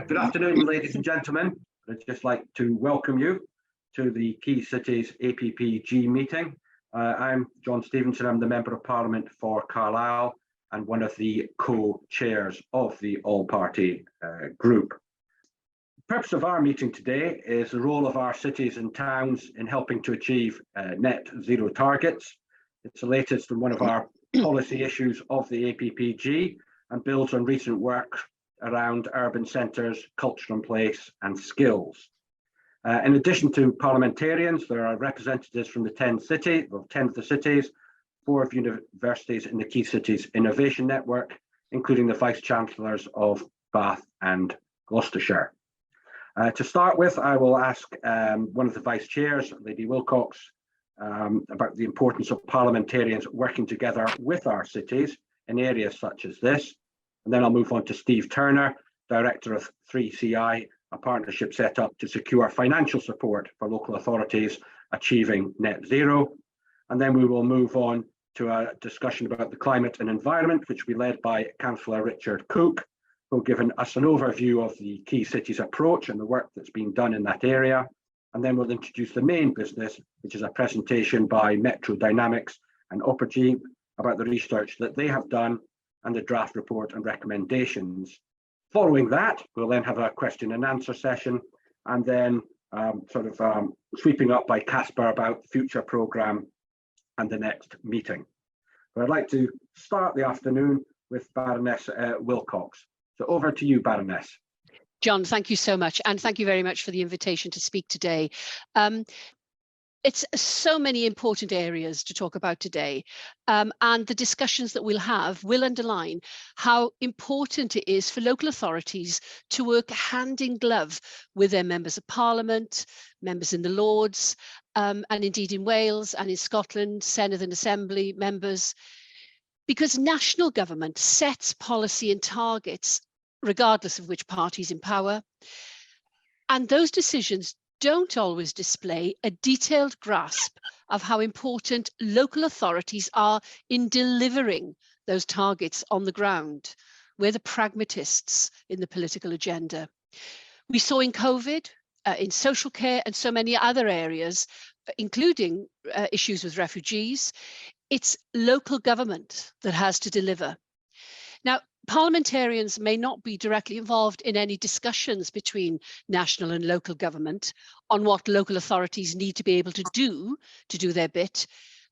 Good afternoon, ladies and gentlemen. I'd just like to welcome you to the Key Cities APPG meeting. I'm John Stevenson. I'm the Member of Parliament for Carlisle and one of the co-chairs of the All-Party Group. The purpose of our meeting today is the role of our cities and towns in helping to achieve net zero targets. It's the latest and one of our policy issues of the APPG and builds on recent work around urban centres, culture and place and skills. In addition to parliamentarians, there are representatives from the 10 of the cities, 4 of universities in the Key Cities Innovation Network, including the Vice-Chancellors of Bath and Gloucestershire. To start with, I will ask one of the Vice-Chairs, Lady Wilcox, about the importance of parliamentarians working together with our cities in areas such as this. And then I'll move on to Steve Turner, Director of 3CI, a partnership set up to secure financial support for local authorities achieving net zero. And then we will move on to a discussion about the climate and environment, which will be led by Councillor Richard Cook, who will give us an overview of the Key Cities approach and the work that's being done in that area. And then we'll introduce the main business, which is a presentation by Metro Dynamics and Opergy about the research that they have done and the draft report and recommendations. Following that, we'll then have a question and answer session, and then sweeping up by Casper about the future programme and the next meeting. So I'd like to start the afternoon with Baroness Wilcox. So over to you, Baroness. John, thank you so much, and thank you very much for the invitation to speak today. It's so many important areas to talk about today, and the discussions that we'll have will underline how important it is for local authorities to work hand in glove with their members of parliament, members in the Lords, and indeed in Wales and in Scotland, Senedd and Assembly members, because national government sets policy and targets regardless of which party is in power, and those decisions don't always display a detailed grasp of how important local authorities are in delivering those targets on the ground. We're the pragmatists in the political agenda. We saw in COVID, in social care and so many other areas, including issues with refugees, it's local government that has to deliver. Now, parliamentarians may not be directly involved in any discussions between national and local government on what local authorities need to be able to do their bit,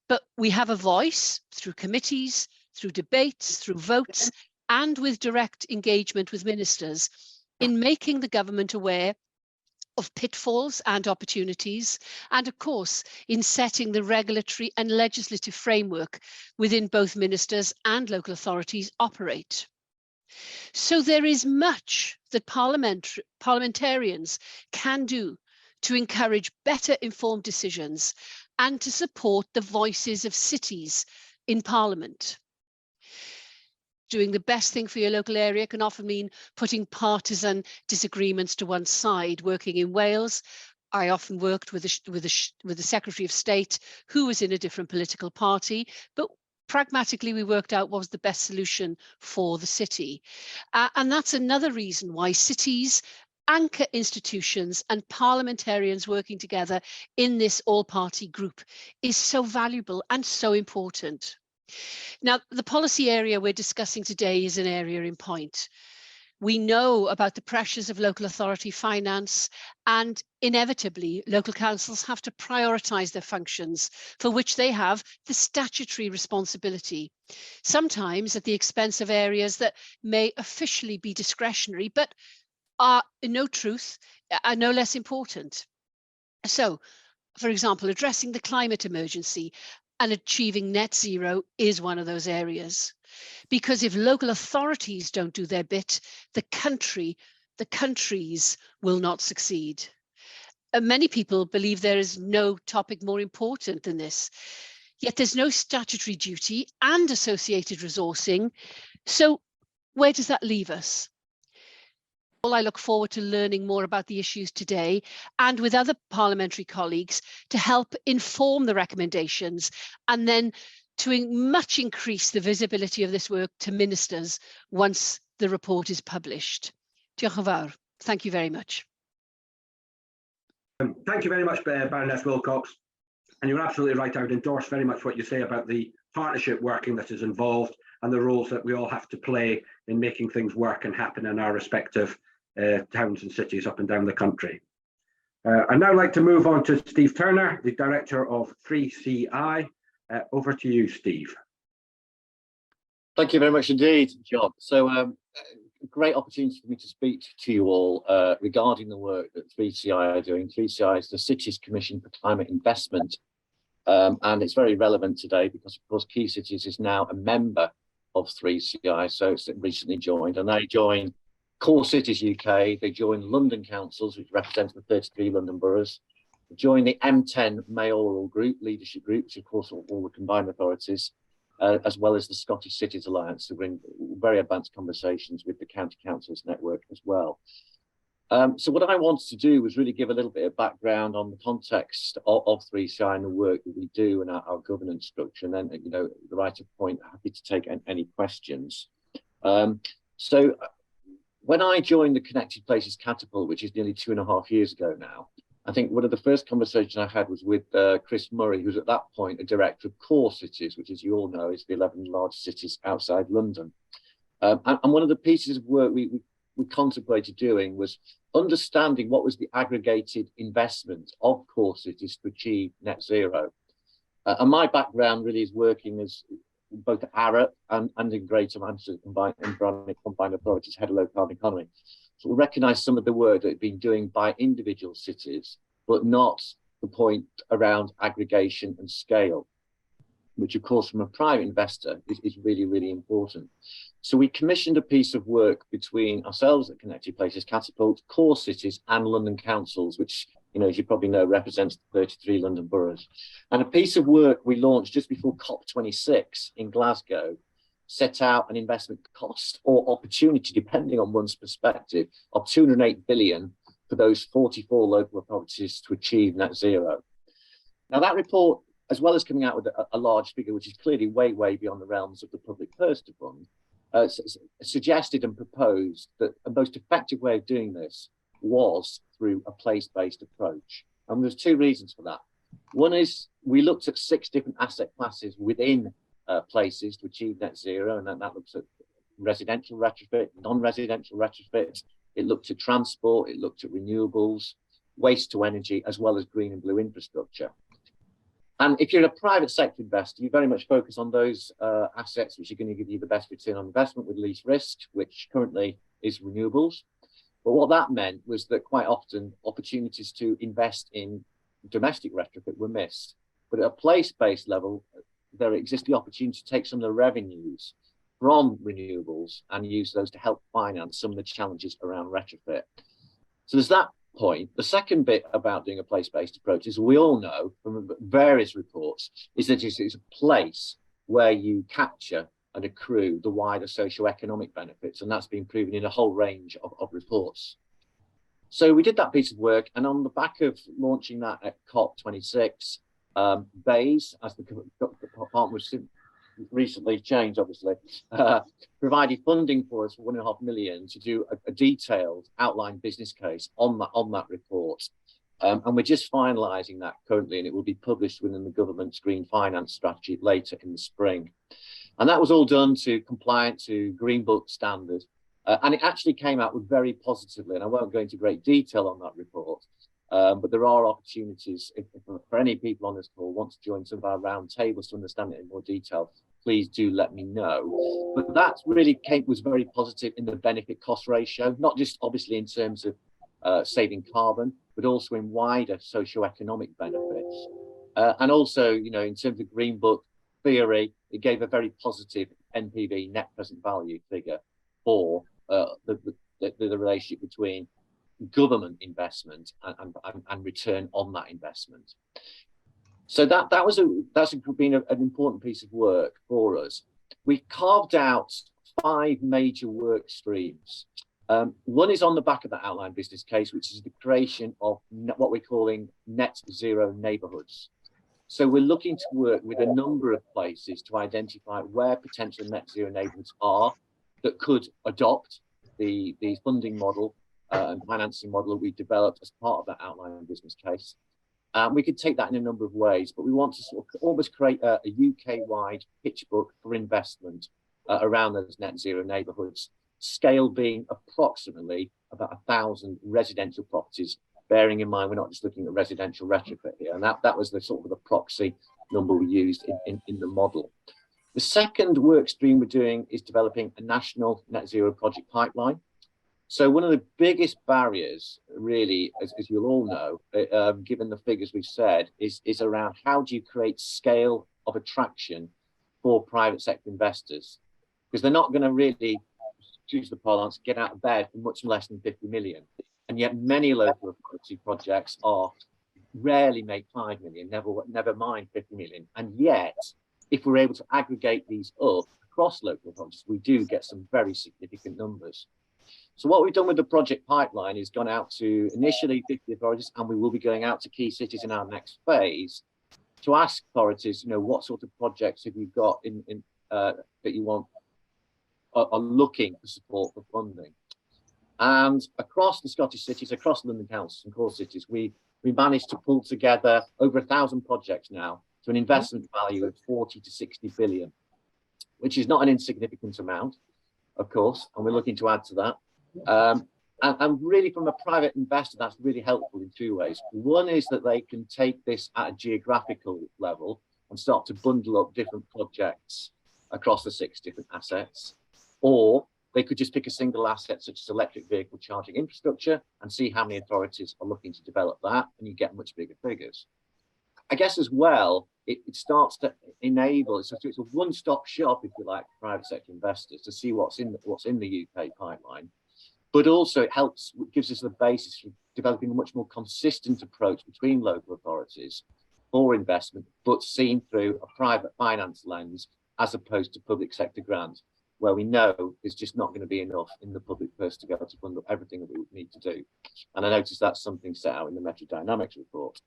but we have a voice through committees, through debates, through votes, and with direct engagement with ministers in making the government aware of pitfalls and opportunities, and of course in setting the regulatory and legislative framework within both ministers and local authorities operate. So there is much that parliamentarians can do to encourage better informed decisions and to support the voices of cities in Parliament. Doing the best thing for your local area can often mean putting partisan disagreements to one side. Working in Wales, I often worked with the Secretary of State who was in a different political party, but pragmatically we worked out what was the best solution for the city. And that's another reason why cities, anchor institutions and parliamentarians working together in this all-party group is so valuable and so important. Now, the policy area we're discussing today is an area in point. We know about the pressures of local authority finance, and inevitably local councils have to prioritise their functions for which they have the statutory responsibility, sometimes at the expense of areas that may officially be discretionary, but are in no truth are no less important. So, for example, addressing the climate emergency and achieving net zero is one of those areas. Because if local authorities don't do their bit, the countries will not succeed. Many people believe there is no topic more important than this, yet there's no statutory duty and associated resourcing. So where does that leave us? Well, I look forward to learning more about the issues today and with other parliamentary colleagues to help inform the recommendations and then to much increase the visibility of this work to ministers once the report is published. Diolch yn fawr. Thank you very much. Thank you very much, Baroness Wilcox. And you're absolutely right. I would endorse very much what you say about the partnership working that is involved and the roles that we all have to play in making things work and happen in our respective towns and cities up and down the country. I'd now like to move on to Steve Turner, the Director of 3CI. Over to you, Steve. Thank you very much indeed, John. So a great opportunity for me to speak to you all regarding the work that 3CI are doing. 3CI is the Cities Commission for Climate Investment, and it's very relevant today because, of course, Key Cities is now a member of 3CI, so it's recently joined, and they join Core Cities UK, they join London Councils, which represents the 33 London boroughs, they join the M10 Mayoral Group, Leadership Group, which of course all the combined authorities, as well as the Scottish Cities Alliance, who bring very advanced conversations with the County Councils network as well. So what I wanted to do was really give a little bit of background on the context of 3CI and the work that we do and our governance structure, and then, you know, the right of point, happy to take any questions. So when I joined the Connected Places Catapult, which is nearly 2.5 years ago now, I think one of the first conversations I had was with Chris Murray, who's at that point a director of Core Cities, which, as you all know, is the 11 largest cities outside London. And one of the pieces of work we contemplated doing was understanding what was the aggregated investment of Core Cities to achieve net zero. And my background really is working as both ARAP and in Greater Manchester combined authorities head of low carbon economy. So we recognise some of the work that had been doing by individual cities, but not the point around aggregation and scale, which of course from a private investor is really, really important. So we commissioned a piece of work between ourselves at Connected Places Catapult, Core Cities and London Councils, which, you know, as you probably know, represents the 33 London boroughs. And a piece of work we launched just before COP26 in Glasgow set out an investment cost or opportunity, depending on one's perspective, of 208 billion for those 44 local authorities to achieve net zero. Now that report, as well as coming out with a large figure, which is clearly way, way beyond the realms of the public purse to fund, suggested and proposed that the most effective way of doing this was through a place-based approach. And there's two reasons for that. One is we looked at 6 different asset classes within places to achieve net zero, and that looks at residential retrofit, non-residential retrofit, it looked at transport, it looked at renewables, waste to energy, as well as green and blue infrastructure. And if you're a private sector investor, you very much focus on those assets which are going to give you the best return on investment with least risk, which currently is renewables. But what that meant was that quite often opportunities to invest in domestic retrofit were missed. But at a place-based level, there exists the opportunity to take some of the revenues from renewables and use those to help finance some of the challenges around retrofit. So there's that point. The second bit about doing a place-based approach is we all know from various reports is that it's a place where you capture and accrue the wider socio-economic benefits, and that's been proven in a whole range of reports. So we did that piece of work, and on the back of launching that at COP26, BEIS, as the department was recently changed, obviously, provided funding for us for 1.5 million to do a detailed outline business case on that report. And we're just finalising that currently, and it will be published within the government's green finance strategy later in the spring. And that was all done to compliant to Green Book standard. And it actually came out with very positively, and I won't go into great detail on that report, but there are opportunities if for any people on this call want to join some of our round tables to understand it in more detail, please do let me know. But that really was very positive in the benefit cost ratio, not just obviously in terms of saving carbon, but also in wider socio-economic benefits. And also, you know, in terms of Green Book theory, it gave a very positive NPV, net present value figure for the relationship between government investment and return on that investment. So that's been an important piece of work for us. We've carved out 5 major work streams. One is on the back of that outline business case, which is the creation of what we're calling net zero neighbourhoods. So we're looking to work with a number of places to identify where potential net zero neighbourhoods are that could adopt the funding model and financing model that we developed as part of that outline business case. We could take that in a number of ways, but we want to sort of almost create a UK-wide pitch book for investment around those net zero neighbourhoods, scale being approximately about 1,000 residential properties, bearing in mind we're not just looking at residential retrofit here, and that was the sort of the proxy number we used in the model. The second work stream we're doing is developing a national net zero project pipeline. So one of the biggest barriers, really, as you'll all know, given the figures we've said, is around how do you create scale of attraction for private sector investors? Because they're not going to really, choose the parlance, get out of bed for much less than 50 million. And yet many local authority projects are rarely make 5 million, never mind 50 million. And yet, if we're able to aggregate these up across local authorities, we do get some very significant numbers. So what we've done with the project pipeline is gone out to initially 50 authorities, and we will be going out to key cities in our next phase to ask authorities, what sort of projects have you got that you want are looking for support for funding. And across the Scottish cities, across London councils and core cities, we managed to pull together over 1,000 projects now to an investment value of 40 to 60 billion, which is not an insignificant amount, of course, and we're looking to add to that. And really from a private investor, that's really helpful in two ways. One is that they can take this at a geographical level and start to bundle up different projects across the 6 different assets, or they could just pick a single asset such as electric vehicle charging infrastructure and see how many authorities are looking to develop that, and you get much bigger figures. I guess as well, it starts to enable, it's a one-stop shop, if you like, for private sector investors to see what's in the UK pipeline. But also it gives us the basis for developing a much more consistent approach between local authorities for investment, but seen through a private finance lens as opposed to public sector grants, where we know there's just not going to be enough in the public purse to be able to fund up everything that we need to do. And I noticed that's something set out in the Metro Dynamics report.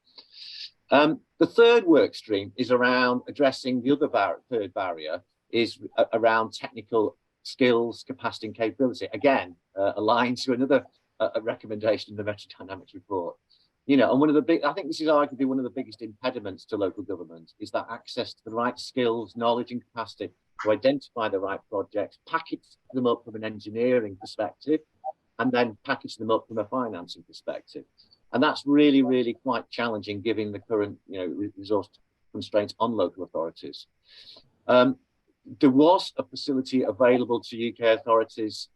The third work stream is around addressing the other third barrier, is around technical skills, capacity and capability. Again, aligned to another recommendation in the Metro Dynamics report. And one of the I think this is arguably one of the biggest impediments to local government is that access to the right skills, knowledge and capacity to identify the right projects, package them up from an engineering perspective, and then package them up from a financing perspective. And that's really, really quite challenging given the current, resource constraints on local authorities. There was a facility available to UK authorities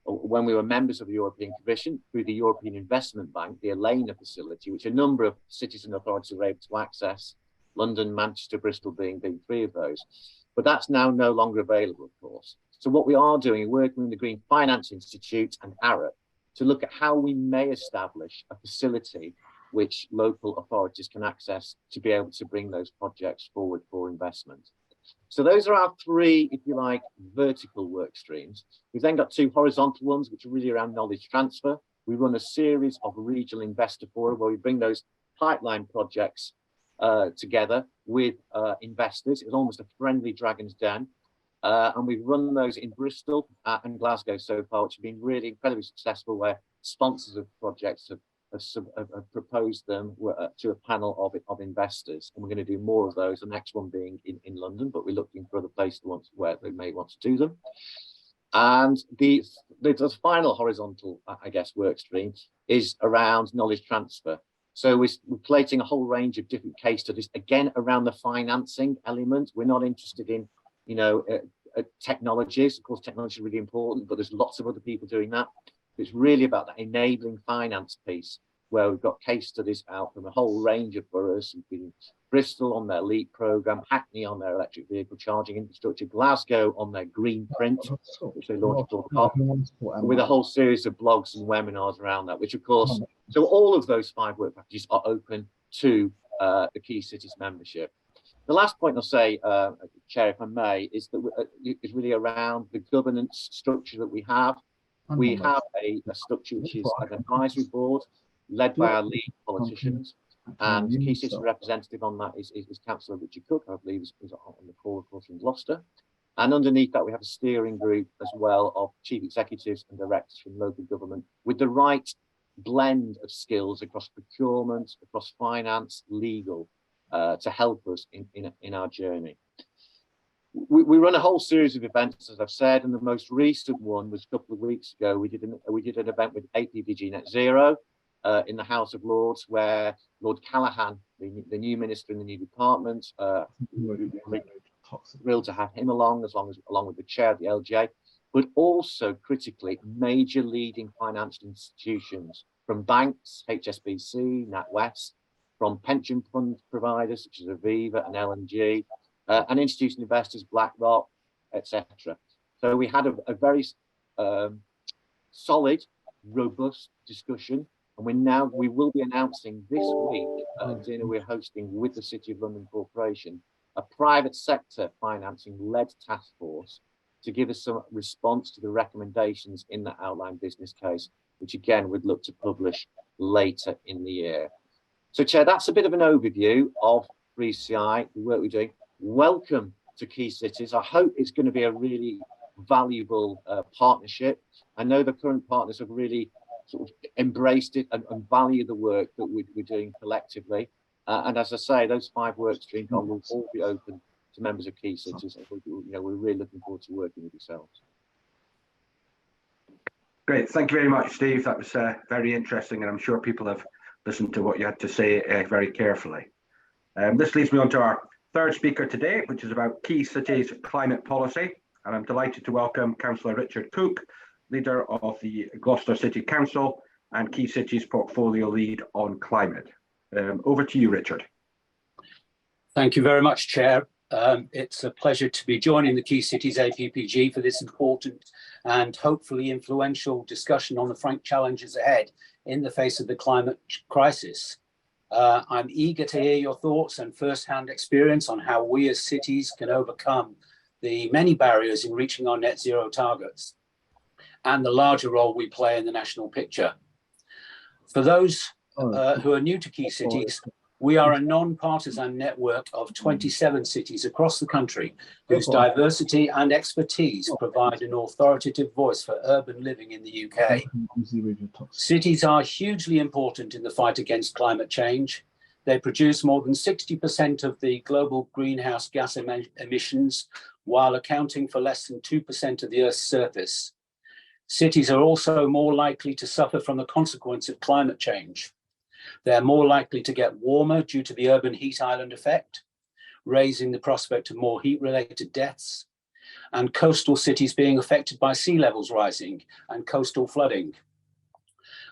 when we were members of the European Commission through the European Investment Bank, the ELENA facility, which a number of cities and authorities were able to access, London, Manchester, Bristol being 3 of those. But that's now no longer available, of course. So what we are doing is working with the Green Finance Institute and ARAP to look at how we may establish a facility which local authorities can access to be able to bring those projects forward for investment. So those are our 3, if you like, vertical work streams. We've then got 2 horizontal ones, which are really around knowledge transfer. We run a series of regional investor fora where we bring those pipeline projects together with investors. It's almost a friendly dragon's den. And we've run those in Bristol and Glasgow so far, which have been really incredibly successful, where sponsors of projects have proposed them to a panel of investors. And we're going to do more of those, the next one being in London, but we're looking for other places where they may want to do them. And the final horizontal, I guess, work stream is around knowledge transfer. So we're collating a whole range of different case studies, again, around the financing element. We're not interested in technologies. Of course, technology is really important, but there's lots of other people doing that. It's really about that enabling finance piece, where we've got case studies out from a whole range of boroughs, including Bristol on their LEAP programme, Hackney on their electric vehicle charging infrastructure, Glasgow on their green print, which they launched for the COP, with a whole series of blogs and webinars around that, which of course, so all of those 5 work packages are open to the Key Cities membership. The last point I'll say, Chair, if I may, is really around the governance structure that we have. We have a structure which is an advisory board led by our lead politicians, and the Key City representative on that is Councillor Richard Cook, I believe is on the call, of course, from Gloucester. And underneath that, we have a steering group as well of chief executives and directors from local government with the right blend of skills across procurement, across finance, legal, to help us in our journey. We run a whole series of events, as I've said, and the most recent one was a couple of weeks ago. We did an event with APPG Net Zero in the House of Lords, where Lord Callaghan, the new minister in the new department, thrilled to have him along with the chair of the LGA, but also critically major leading financial institutions from banks, HSBC, NatWest, from pension fund providers such as Aviva and L&G, and institutional investors, BlackRock, etc. So we had a very solid, robust discussion, and we will be announcing this week at a dinner we're hosting with the City of London Corporation, a private sector financing led task force to give us some response to the recommendations in the outline business case, which again we'd look to publish later in the year. So Chair, that's a bit of an overview of 3CI, the work we're doing. Welcome to Key Cities. I hope it's going to be a really valuable partnership. I know the current partners have really sort of embraced it and value the work that we're doing collectively. And as I say, those 5 work streams will all be open to members of Key Cities. We're really looking forward to working with yourselves. Great, thank you very much, Steve. That was very interesting, and I'm sure people have listened to what you had to say very carefully. This leads me on to our third speaker today, which is about Key Cities climate policy. And I'm delighted to welcome Councillor Richard Cook, leader of the Gloucester City Council and Key Cities portfolio lead on climate. Over to you, Richard. Thank you very much, Chair. It's a pleasure to be joining the Key Cities APPG for this important and hopefully influential discussion on the frank challenges ahead in the face of the climate crisis. I'm eager to hear your thoughts and first-hand experience on how we as cities can overcome the many barriers in reaching our net zero targets and the larger role we play in the national picture. For those who are new to Key Cities, we are a non-partisan network of 27 cities across the country whose diversity and expertise provide an authoritative voice for urban living in the UK. Cities are hugely important in the fight against climate change. They produce more than 60% of the global greenhouse gas emissions, while accounting for less than 2% of the Earth's surface. Cities are also more likely to suffer from the consequence of climate change. They're more likely to get warmer due to the urban heat island effect, raising the prospect of more heat-related deaths, and coastal cities being affected by sea levels rising and coastal flooding.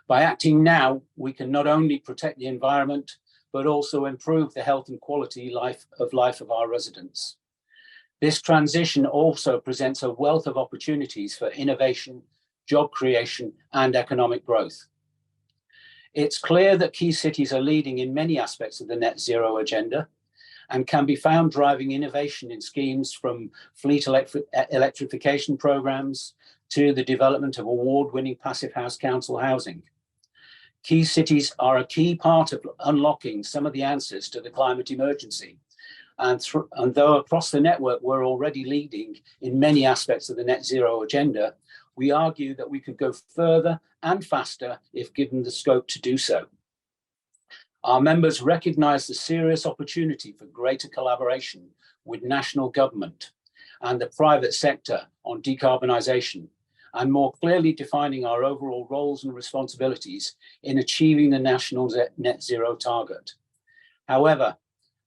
By acting now, we can not only protect the environment, but also improve the health and quality of life of our residents. This transition also presents a wealth of opportunities for innovation, job creation, and economic growth. It's clear that Key Cities are leading in many aspects of the net zero agenda and can be found driving innovation in schemes from fleet electrification programs to the development of award-winning passive house council housing. Key Cities are a key part of unlocking some of the answers to the climate emergency. And though across the network we're already leading in many aspects of the net zero agenda, we argue that we could go further and faster if given the scope to do so. Our members recognise the serious opportunity for greater collaboration with national government and the private sector on decarbonisation, and more clearly defining our overall roles and responsibilities in achieving the national net zero target. However,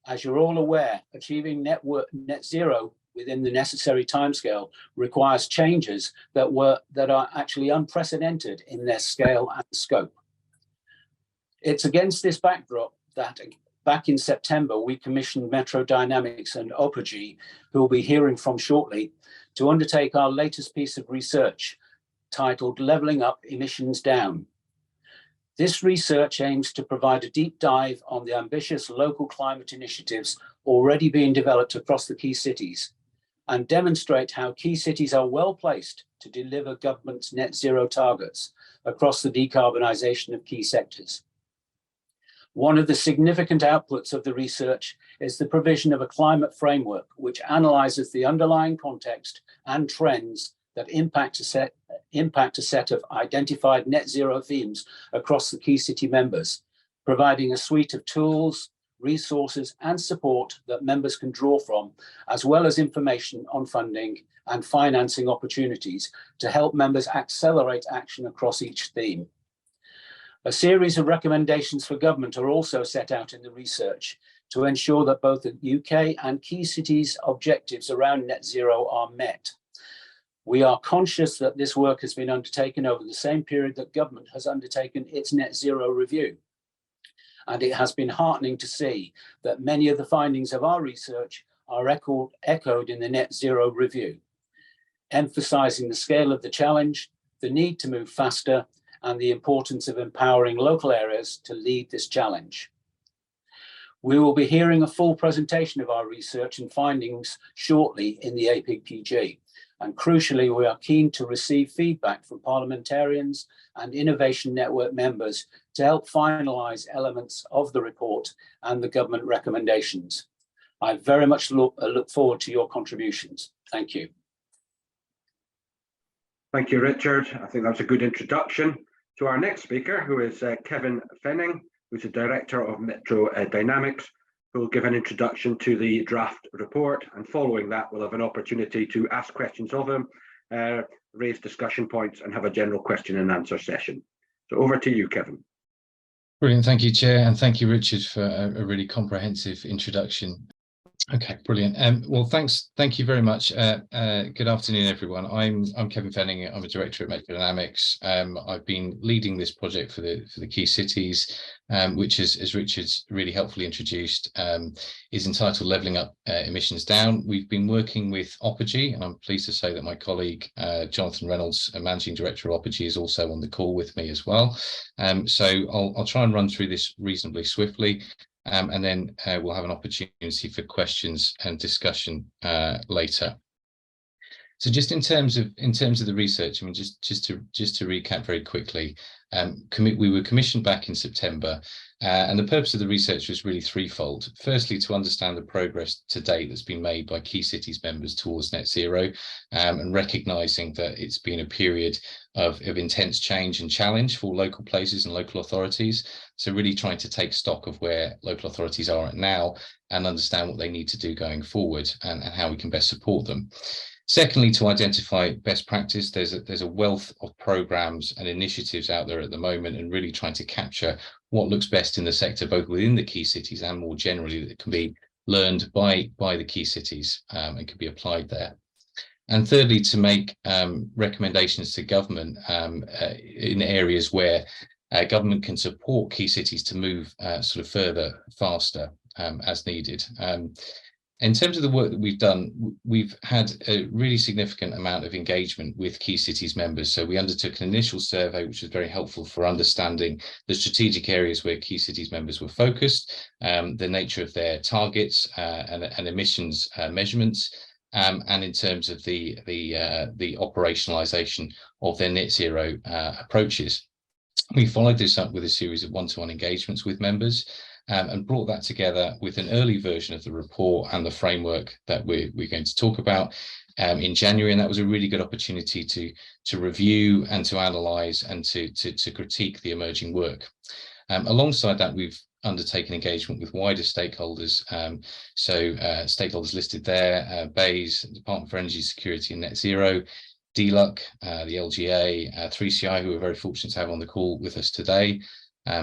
as you're all aware, achieving net zero within the necessary timescale requires changes that are actually unprecedented in their scale and scope. It's against this backdrop that back in September, we commissioned Metro Dynamics and Opergy, who we'll be hearing from shortly, to undertake our latest piece of research titled Levelling Up Emissions Down. This research aims to provide a deep dive on the ambitious local climate initiatives already being developed across the Key Cities and demonstrate how Key Cities are well placed to deliver government's net zero targets across the decarbonisation of key sectors. One of the significant outputs of the research is the provision of a climate framework, which analyses the underlying context and trends that impact a set of identified net zero themes across the key city members, providing a suite of tools, resources and support that members can draw from, as well as information on funding and financing opportunities to help members accelerate action across each theme. A series of recommendations for government are also set out in the research to ensure that both the UK and key cities' objectives around net zero are met. We are conscious that this work has been undertaken over the same period that government has undertaken its net zero review. And it has been heartening to see that many of the findings of our research are echoed in the net zero review, emphasising the scale of the challenge, the need to move faster, and the importance of empowering local areas to lead this challenge. We will be hearing a full presentation of our research and findings shortly in the APPG. And crucially, we are keen to receive feedback from parliamentarians and Innovation Network members to help finalise elements of the report and the government recommendations. I very much look forward to your contributions. Thank you. Thank you, Richard. I think that's a good introduction to our next speaker, who is Kevin Fenning, who's the Director of Metro Dynamics, who will give an introduction to the draft report. And following that, we'll have an opportunity to ask questions of him, raise discussion points, and have a general question and answer session. So over to you, Kevin. Brilliant. Thank you, Chair. And thank you, Richard, for a really comprehensive introduction. Okay, brilliant. Well, thank you very much. Good afternoon, everyone. I'm Kevin Fenning. I'm a director at Metro Dynamics. I've been leading this project for the key cities, which is, as Richard's really helpfully introduced, is entitled Levelling Up Emissions Down. We've been working with Opergy, and I'm pleased to say that my colleague Johnathan Reynolds, Managing Director of Opergy, is also on the call with me as well. So I'll try and run through this reasonably swiftly. And then we'll have an opportunity for questions and discussion later. So just in terms of the research, I mean, just to recap very quickly, we were commissioned back in September, and the purpose of the research was really threefold. Firstly, to understand the progress to date that's been made by key cities members towards net zero, and recognising that it's been a period of intense change and challenge for local places and local authorities. So really trying to take stock of where local authorities are at now and understand what they need to do going forward and how we can best support them. Secondly, to identify best practice. There's a wealth of programmes and initiatives out there at the moment, and really trying to capture what looks best in the sector, both within the key cities and more generally, that can be learned by the key cities and can be applied there. And thirdly, to make recommendations to government in areas where government can support key cities to move sort of further, faster as needed. In terms of the work that we've done, we've had a really significant amount of engagement with key cities members. So we undertook an initial survey, which was very helpful for understanding the strategic areas where key cities members were focused, the nature of their targets and emissions measurements, and in terms of the operationalisation of their net zero approaches. We followed this up with a series of one-to-one engagements with members, and brought that together with an early version of the report and the framework that we're going to talk about in January. And that was a really good opportunity to review and to analyse and to critique the emerging work. Alongside that, we've undertaken engagement with wider stakeholders. Stakeholders listed there, BEIS, Department for Energy Security and Net Zero, DLUC, the LGA, 3CI, who we're very fortunate to have on the call with us today,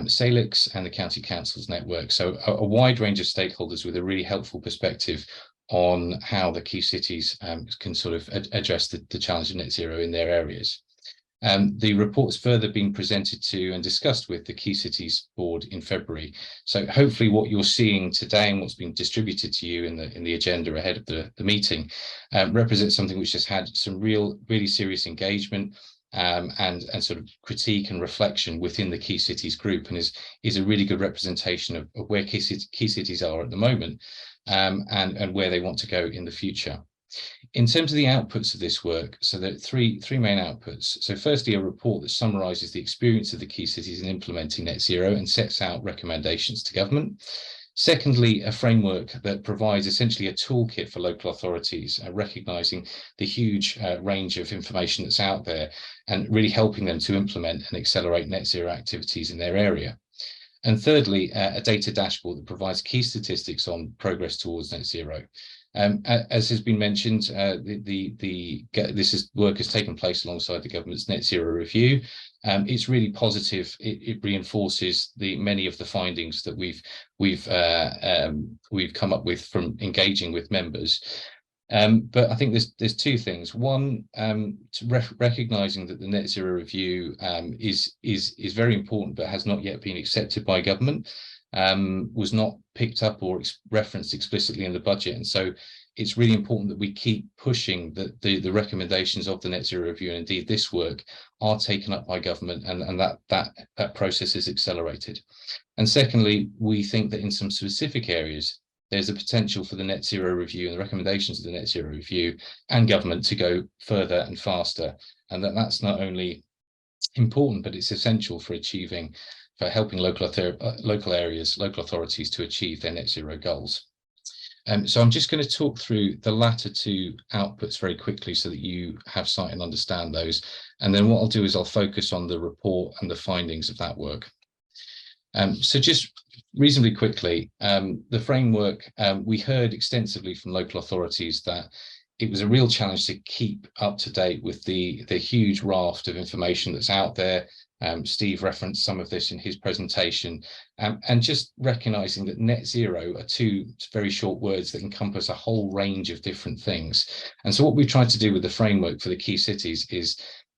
Salix and the County Councils Network. So a wide range of stakeholders with a really helpful perspective on how the key cities can sort of address the challenge of net zero in their areas. The report's further been presented to and discussed with the Key Cities Board in February. So hopefully what you're seeing today and what's been distributed to you in the agenda ahead of the meeting represents something which has had some really serious engagement and sort of critique and reflection within the Key Cities group, and is a really good representation of where key cities are at the moment and where they want to go in the future. In terms of the outputs of this work, so there are three main outputs. So firstly, a report that summarises the experience of the key cities in implementing net zero and sets out recommendations to government. Secondly, a framework that provides essentially a toolkit for local authorities, recognising the huge range of information that's out there and really helping them to implement and accelerate net zero activities in their area. And thirdly, a data dashboard that provides key statistics on progress towards net zero. As has been mentioned, this work has taken place alongside the government's net zero review. It's really positive. It reinforces many of the findings that we've come up with from engaging with members. But I think there's two things. One, recognising that the net zero review is very important, but has not yet been accepted by government. Was not picked up or referenced explicitly in the budget, and so it's really important that we keep pushing that the recommendations of the net zero review, and indeed this work, are taken up by government, and that process is accelerated. And secondly, we think that in some specific areas there's a potential for the net zero review and the recommendations of the net zero review and government to go further and faster, and that's not only important, but it's essential for helping local authorities to achieve their net zero goals. So I'm just going to talk through the latter two outputs very quickly so that you have sight and understand those. And then what I'll do is I'll focus on the report and the findings of that work. So just reasonably quickly, the framework, we heard extensively from local authorities that it was a real challenge to keep up to date with the huge raft of information that's out there. Steve referenced some of this in his presentation, and just recognising that net zero are two very short words that encompass a whole range of different things. And so what we've tried to do with the framework for the key cities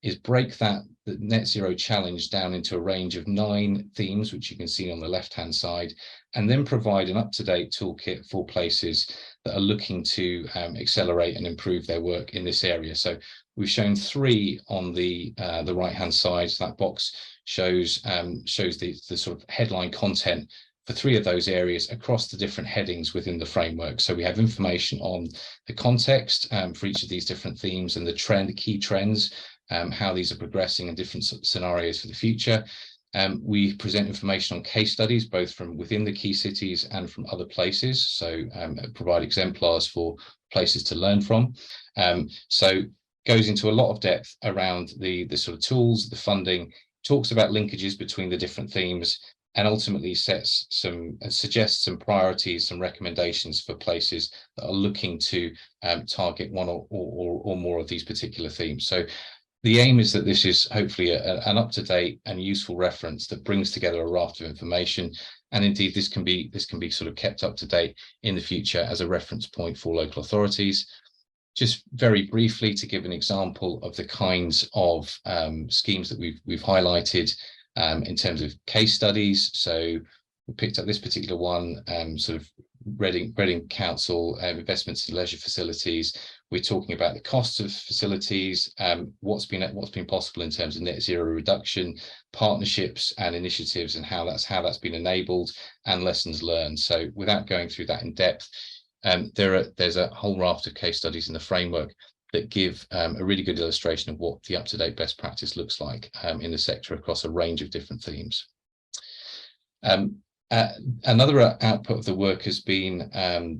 is break the net zero challenge down into a range of 9 themes, which you can see on the left-hand side, and then provide an up-to-date toolkit for places that are looking to accelerate and improve their work in this area. So we've shown 3 on the right-hand side. So that box shows the sort of headline content for 3 of those areas across the different headings within the framework. So we have information on the context for each of these different themes and the key trends, how these are progressing in different scenarios for the future. We present information on case studies, both from within the key cities and from other places. So provide exemplars for places to learn from. So goes into a lot of depth around the sort of tools, the funding, talks about linkages between the different themes, and ultimately suggests some priorities, some recommendations for places that are looking to target one or more of these particular themes. So the aim is that this is hopefully an up-to-date and useful reference that brings together a raft of information, and indeed this can be sort of kept up to date in the future as a reference point for local authorities. Just very briefly to give an example of the kinds of schemes that we've highlighted in terms of case studies. So we picked up this particular one, sort of Reading Council investments in leisure facilities. We're talking about the costs of facilities, what's been possible in terms of net zero reduction, partnerships and initiatives, and how that's been enabled, and lessons learned. So without going through that in depth, there's a whole raft of case studies in the framework that give a really good illustration of what the up-to-date best practice looks like in the sector across a range of different themes. Another output of the work has been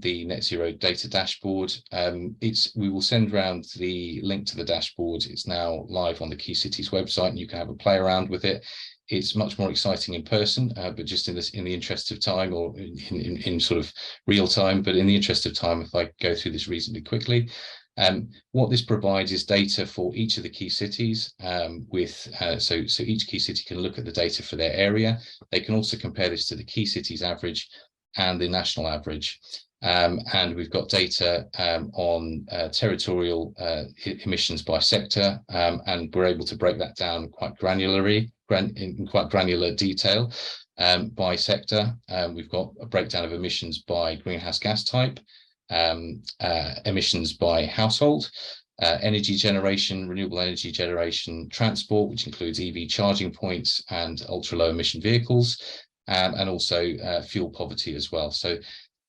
the net zero data dashboard. We will send around the link to the dashboard. It's now live on the Key Cities website, and you can have a play around with it. It's much more exciting in person, but just in the interest of time, or in sort of real time, but in the interest of time, if I go through this reasonably quickly. What this provides is data for each of the key cities, so each key city can look at the data for their area. They can also compare this to the key cities average and the national average. And we've got data on territorial emissions by sector, and we're able to break that down quite granularly, in quite granular detail by sector. We've got a breakdown of emissions by greenhouse gas type, emissions by household, energy generation, renewable energy generation, transport, which includes EV charging points and ultra low emission vehicles, and also fuel poverty as well. So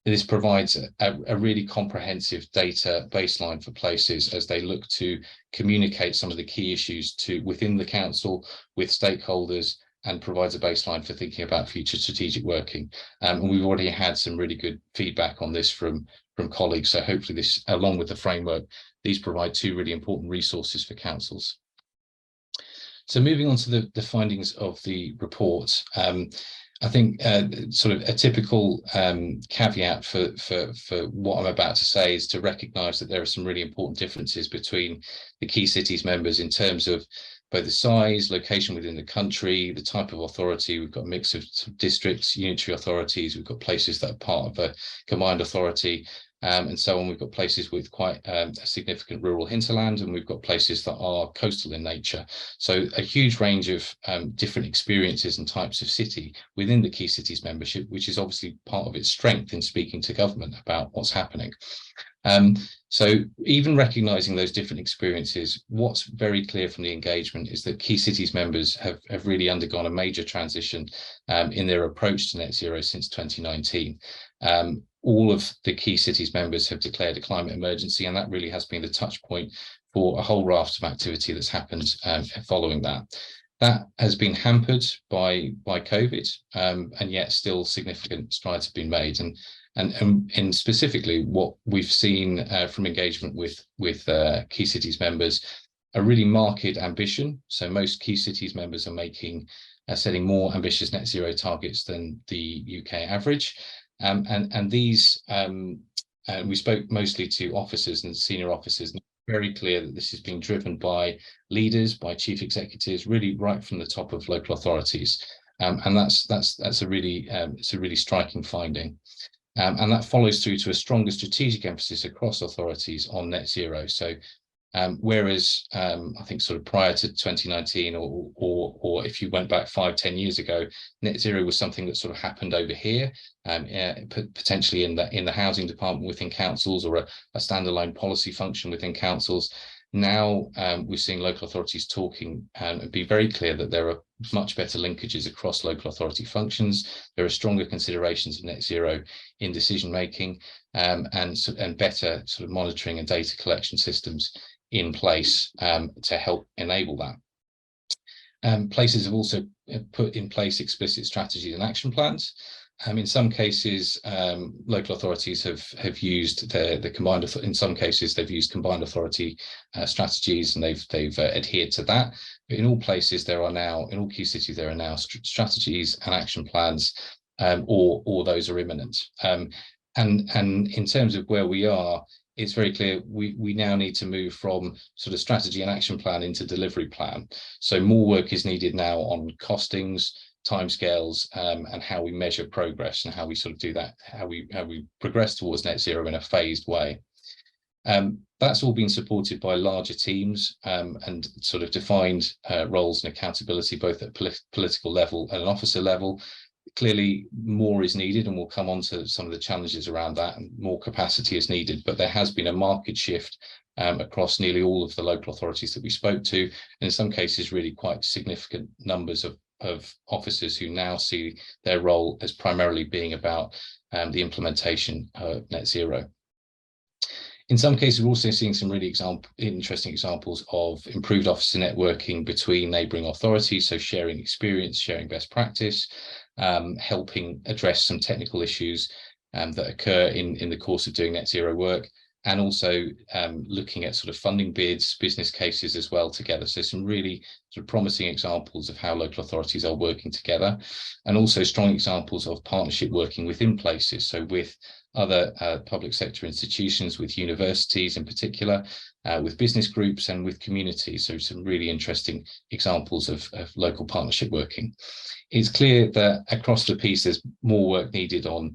this provides a really comprehensive data baseline for places as they look to communicate some of the key issues within the council with stakeholders, and provides a baseline for thinking about future strategic working. And we've already had some really good feedback on this from colleagues. So hopefully this, along with the framework, these provide two really important resources for councils. So moving on to the findings of the report, I think sort of a typical caveat for what I'm about to say is to recognise that there are some really important differences between the key cities members in terms of both the size, location within the country, the type of authority. We've got a mix of districts, unitary authorities. We've got places that are part of a combined authority, and so on. We've got places with quite a significant rural hinterland, and we've got places that are coastal in nature. So a huge range of different experiences and types of city within the key cities membership, which is obviously part of its strength in speaking to government about what's happening. So even recognising those different experiences, what's very clear from the engagement is that key cities members have really undergone a major transition in their approach to net zero since 2019. All of the key cities members have declared a climate emergency, and that really has been the touch point for a whole raft of activity that's happened following that. That has been hampered by COVID, and yet still significant strides have been made. And specifically what we've seen from engagement with key cities members, a really marked ambition. So most key cities members are setting more ambitious net zero targets than the UK average. And these, we spoke mostly to officers and senior officers, and it's very clear that this is being driven by leaders, by chief executives, really right from the top of local authorities. And that's a really striking finding. And that follows through to a stronger strategic emphasis across authorities on net zero. So whereas I think sort of prior to 2019 or if you went back 5-10 years ago, net zero was something that sort of happened over here, potentially in the housing department within councils, or a standalone policy function within councils. Now we're seeing local authorities talking and be very clear that there are much better linkages across local authority functions. There are stronger considerations of net zero in decision making, and better sort of monitoring and data collection systems in place to help enable that. Places have also put in place explicit strategies and action plans. In some cases, local authorities have used the combined. In some cases, they've used combined authority strategies, and they've adhered to that. But in all places, in all key cities, there are now strategies and action plans, or those are imminent. And in terms of where we are, it's very clear we now need to move from sort of strategy and action plan into delivery plan. So more work is needed now on costings, timescales, and how we measure progress, and how we sort of do that, how we progress towards net zero in a phased way. That's all been supported by larger teams, and sort of defined roles and accountability, both at political level and an officer level. Clearly more is needed, and we'll come on to some of the challenges around that, and more capacity is needed, but there has been a marked shift across nearly all of the local authorities that we spoke to, and in some cases really quite significant numbers of officers who now see their role as primarily being about the implementation of net zero. In some cases, we're also seeing some really interesting examples of improved officer networking between neighbouring authorities, so sharing experience, sharing best practice, helping address some technical issues that occur in the course of doing net zero work, and also looking at sort of funding bids, business cases as well together. So some really sort of promising examples of how local authorities are working together, and also strong examples of partnership working within places. So with other public sector institutions, with universities in particular, with business groups, and with communities. So some really interesting examples of local partnership working. It's clear that across the piece, there's more work needed on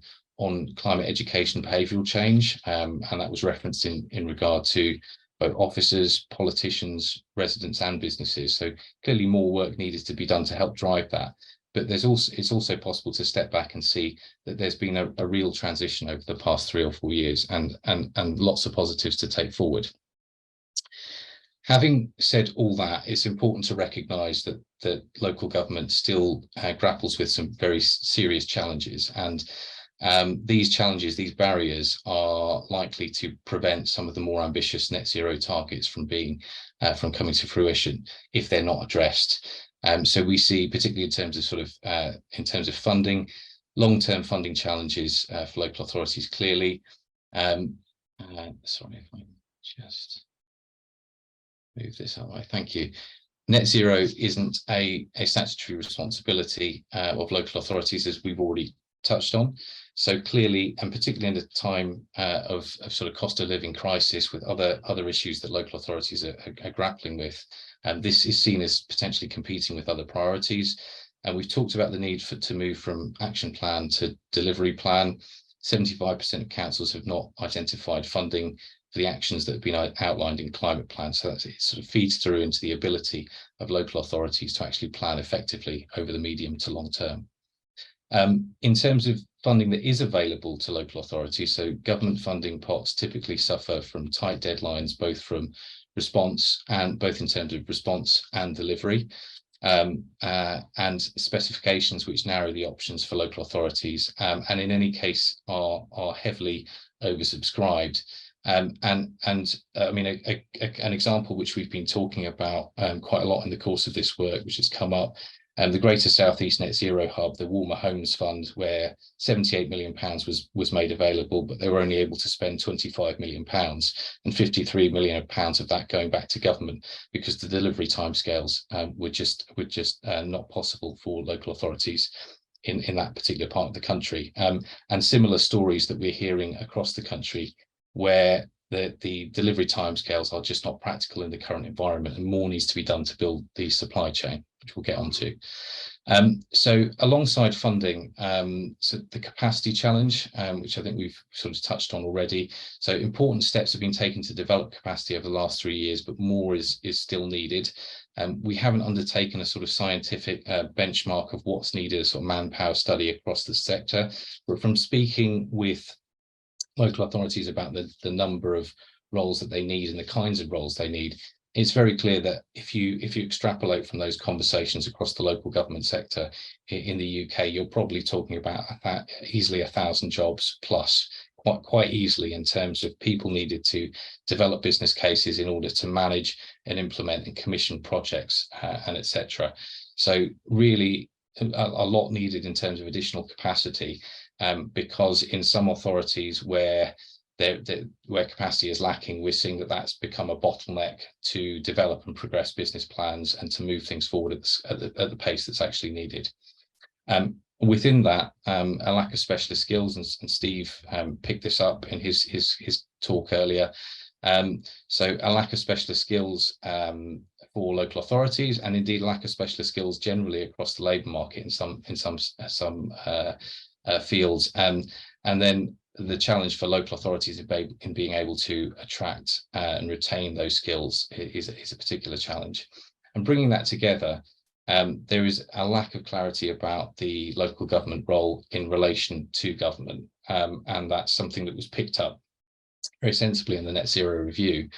climate education, behavioural change, and that was referenced in regard to both officers, politicians, residents and businesses. So clearly more work needed to be done to help drive that. But it's also possible to step back and see that there's been a real transition over the past 3 or 4 years, and lots of positives to take forward. Having said all that, it's important to recognise that local government still grapples with some very serious challenges, and these challenges, these barriers are likely to prevent some of the more ambitious net zero targets from coming to fruition if they're not addressed. So we see, particularly in terms of funding, long-term funding challenges for local authorities clearly. Sorry if I just move this up. Thank you. Net zero isn't a statutory responsibility of local authorities, as we've already touched on. So clearly, and particularly in a time of sort of cost of living crisis with other issues that local authorities are grappling with, this is seen as potentially competing with other priorities. And we've talked about the need to move from action plan to delivery plan. 75% of councils have not identified funding for the actions that have been outlined in climate plans. So it sort of feeds through into the ability of local authorities to actually plan effectively over the medium to long term. In terms of funding that is available to local authorities, so government funding pots typically suffer from tight deadlines, both in terms of response and delivery, and specifications which narrow the options for local authorities, and in any case are heavily oversubscribed. I mean, an example which we've been talking about quite a lot in the course of this work, which has come up, the Greater South East Net Zero Hub, the Warmer Homes Fund, where £78 million was made available, but they were only able to spend £25 million, and £53 million of that going back to government because the delivery timescales were just not possible for local authorities in that particular part of the country. And similar stories that we're hearing across the country, where the delivery timescales are just not practical in the current environment, and more needs to be done to build the supply chain, which we'll get onto. So alongside funding, so the capacity challenge, which I think we've sort of touched on already. So important steps have been taken to develop capacity over the last 3 years, but more is still needed. We haven't undertaken a sort of scientific benchmark of what's needed, a sort of manpower study across the sector, but from speaking with local authorities about the number of roles that they need and the kinds of roles they need, it's very clear that if you extrapolate from those conversations across the local government sector in the UK, you're probably talking about easily 1,000 jobs plus, quite easily, in terms of people needed to develop business cases in order to manage and implement and commission projects and etc. So really a lot needed in terms of additional capacity. Because in some authorities where capacity is lacking, we're seeing that that's become a bottleneck to develop and progress business plans and to move things forward at the pace that's actually needed. Within that, a lack of specialist skills, and Steve picked this up in his talk earlier. So a lack of specialist skills for local authorities, and indeed a lack of specialist skills generally across the labour market in some fields, and then the challenge for local authorities in being able to attract and retain those skills is a particular challenge. And bringing that together, there is a lack of clarity about the local government role in relation to government, and that's something that was picked up very sensibly in the Net Zero Review,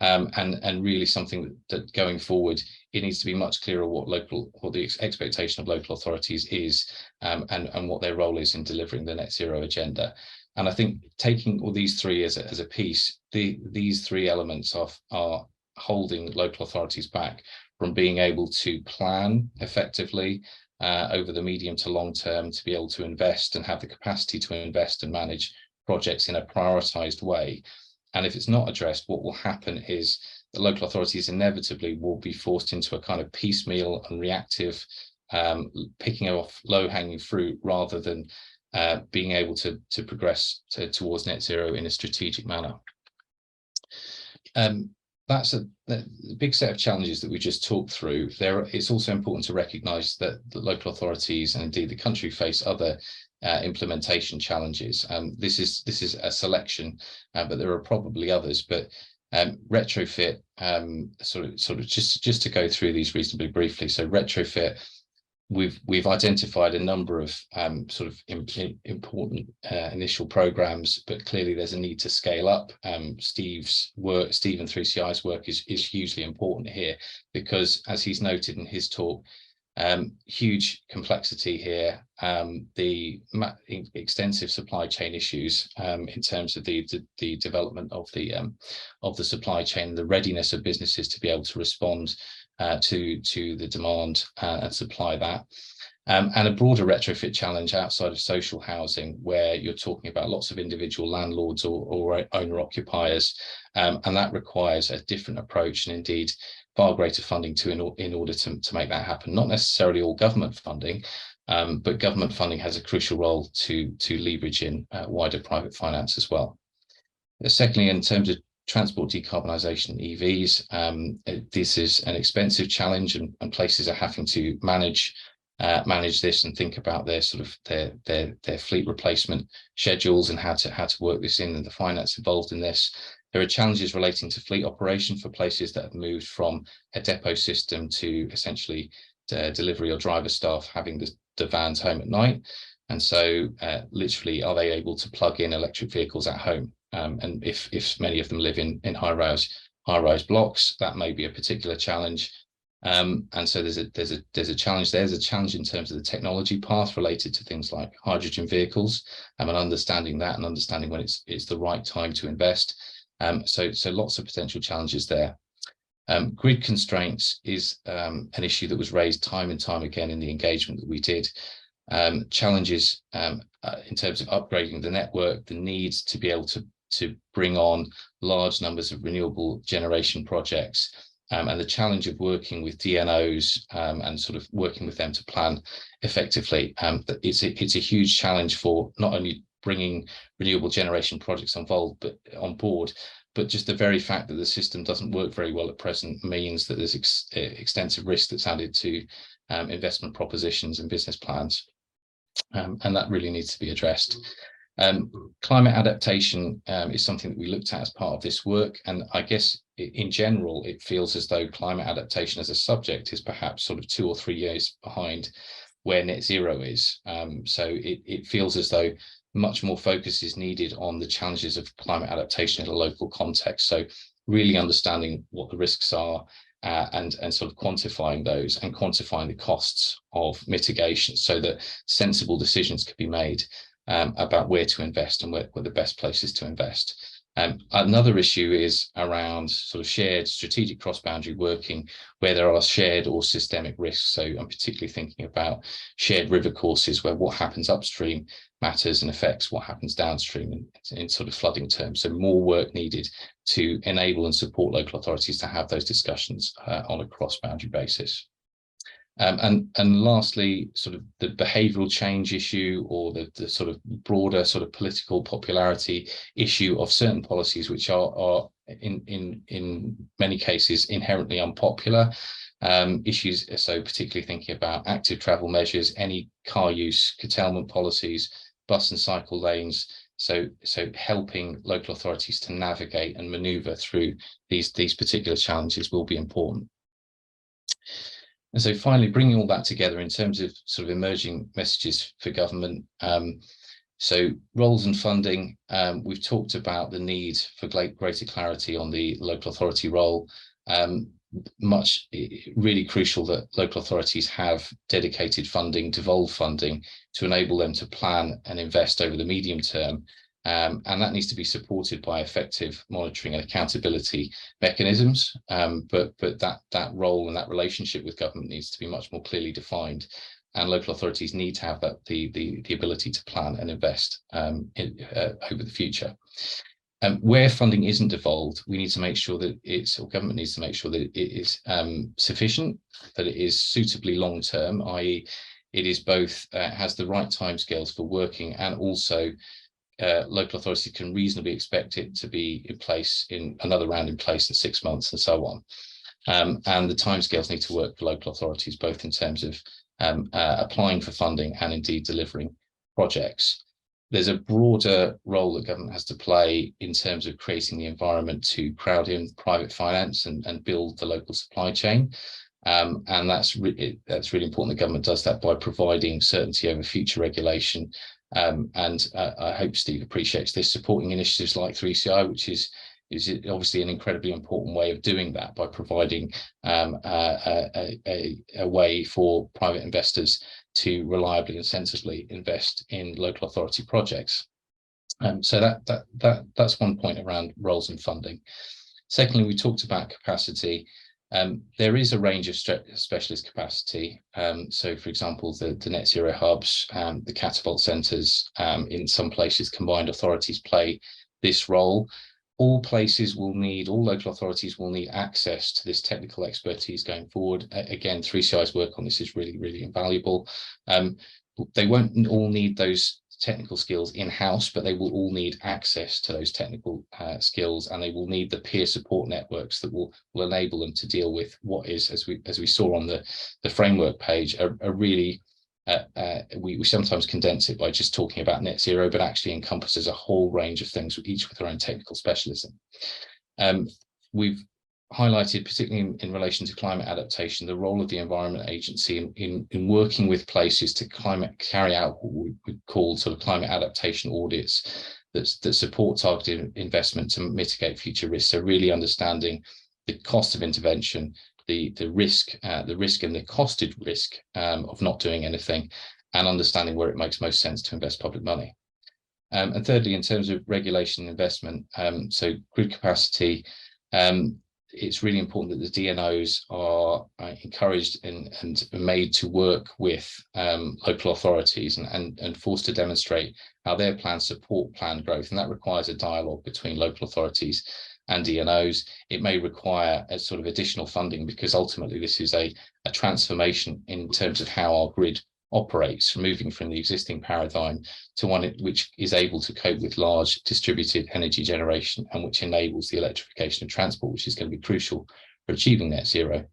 and really something that going forward, it needs to be much clearer what the expectation of local authorities is, and what their role is in delivering the net zero agenda. And I think taking all these three as a piece, these three elements are holding local authorities back from being able to plan effectively over the medium to long term, to be able to invest and have the capacity to invest and manage projects in a prioritised way. And if it's not addressed, what will happen is the local authorities inevitably will be forced into a kind of piecemeal and reactive picking off low-hanging fruit, rather than being able to progress towards net zero in a strategic manner. That's a big set of challenges that we just talked through. It's also important to recognise that the local authorities and indeed the country face other implementation challenges. This is a selection, but there are probably others. But retrofit, sort of just to go through these reasonably briefly. So retrofit, we've identified a number of sort of important initial programs, but clearly there's a need to scale up. Steve's work, Steve and 3CI's work is hugely important here, because as he's noted in his talk, Huge complexity here, the extensive supply chain issues in terms of the development of the supply chain, the readiness of businesses to be able to respond to the demand and supply that. And a broader retrofit challenge outside of social housing, where you're talking about lots of individual landlords or owner occupiers, and that requires a different approach, and indeed far greater funding in order to make that happen. Not necessarily all government funding, but government funding has a crucial role to leverage in wider private finance as well. Secondly, in terms of transport decarbonisation and EVs, this is an expensive challenge, and places are having to manage this and think about their sort of their fleet replacement schedules and how to work this in, and the finance involved in this. There are challenges relating to fleet operation for places that have moved from a depot system to essentially delivery or driver staff having the vans home at night. And so literally, are they able to plug in electric vehicles at home? And if many of them live in high-rise blocks, that may be a particular challenge. And so there's a challenge there. There's a challenge in terms of the technology path related to things like hydrogen vehicles, and understanding that, and understanding when it's the right time to invest. So lots of potential challenges there. Grid constraints is an issue that was raised time and time again in the engagement that we did. Challenges in terms of upgrading the network, the need to be able to bring on large numbers of renewable generation projects, and the challenge of working with DNOs and sort of working with them to plan effectively. It's a huge challenge for not only bringing renewable generation projects on board, but just the very fact that the system doesn't work very well at present means that there's extensive risk that's added to investment propositions and business plans, and that really needs to be addressed. Climate adaptation is something that we looked at as part of this work, and I guess in general it feels as though climate adaptation as a subject is perhaps sort of 2 or 3 years behind where net zero is. So it feels as though much more focus is needed on the challenges of climate adaptation in a local context. So really understanding what the risks are and sort of quantifying those, and quantifying the costs of mitigation, so that sensible decisions can be made about where to invest and where the best places to invest. Another issue is around sort of shared strategic cross-boundary working, where there are shared or systemic risks. So I'm particularly thinking about shared river courses, where what happens upstream matters and affects what happens downstream in sort of flooding terms. So more work needed to enable and support local authorities to have those discussions on a cross-boundary basis. And lastly, sort of the behavioural change issue, or the sort of broader sort of political popularity issue of certain policies which are in many cases inherently unpopular issues. So particularly thinking about active travel measures, any car use curtailment policies, bus and cycle lanes. So helping local authorities to navigate and manoeuvre through these particular challenges will be important. And so finally, bringing all that together in terms of sort of emerging messages for government. So roles and funding, we've talked about the need for greater clarity on the local authority role. Really crucial that local authorities have dedicated funding, devolved funding, to enable them to plan and invest over the medium term. And that needs to be supported by effective monitoring and accountability mechanisms. But that role and that relationship with government needs to be much more clearly defined. And local authorities need to have the ability to plan and invest over the future. Where funding isn't devolved, we need to make sure that government needs to make sure that it is sufficient, that it is suitably long term, i.e. it is both has the right timescales for working, and also local authorities can reasonably expect it to be in place, in another round in place in 6 months, and so on. And the timescales need to work for local authorities, both in terms of applying for funding and indeed delivering projects. There's a broader role that government has to play in terms of creating the environment to crowd in private finance and build the local supply chain. And that's really important that government does that by providing certainty over future regulation. And I hope Steve appreciates this, supporting initiatives like 3CI, which is is obviously an incredibly important way of doing that by providing a way for private investors to reliably and sensibly invest in local authority projects. So that's one point around roles and funding. Secondly, we talked about capacity. There is a range of specialist capacity. So, for example, the net zero hubs, the catapult centres, in some places, combined authorities play this role. All local authorities will need access to this technical expertise going forward. Again, 3CI's work on this is really, really invaluable. They won't all need those technical skills in-house, but they will all need access to those technical skills, and they will need the peer support networks that will enable them to deal with what is, as we saw on the framework page, a really we sometimes condense it by just talking about net zero, but actually encompasses a whole range of things, each with their own technical specialism. We've highlighted, particularly in relation to climate adaptation, the role of the Environment Agency in working with places to carry out what we would call sort of climate adaptation audits that support targeted investment to mitigate future risks. So really understanding the cost of intervention, the risk and the costed risk of not doing anything, and understanding where it makes most sense to invest public money. And thirdly, in terms of regulation and investment, so grid capacity, it's really important that the DNOs are encouraged and made to work with local authorities and forced to demonstrate how their plans support planned growth. And that requires a dialogue between local authorities and DNOs. It may require a sort of additional funding, because ultimately this is a transformation in terms of how our grid operates, moving from the existing paradigm to one which is able to cope with large distributed energy generation, and which enables the electrification of transport, which is going to be crucial for achieving net zero.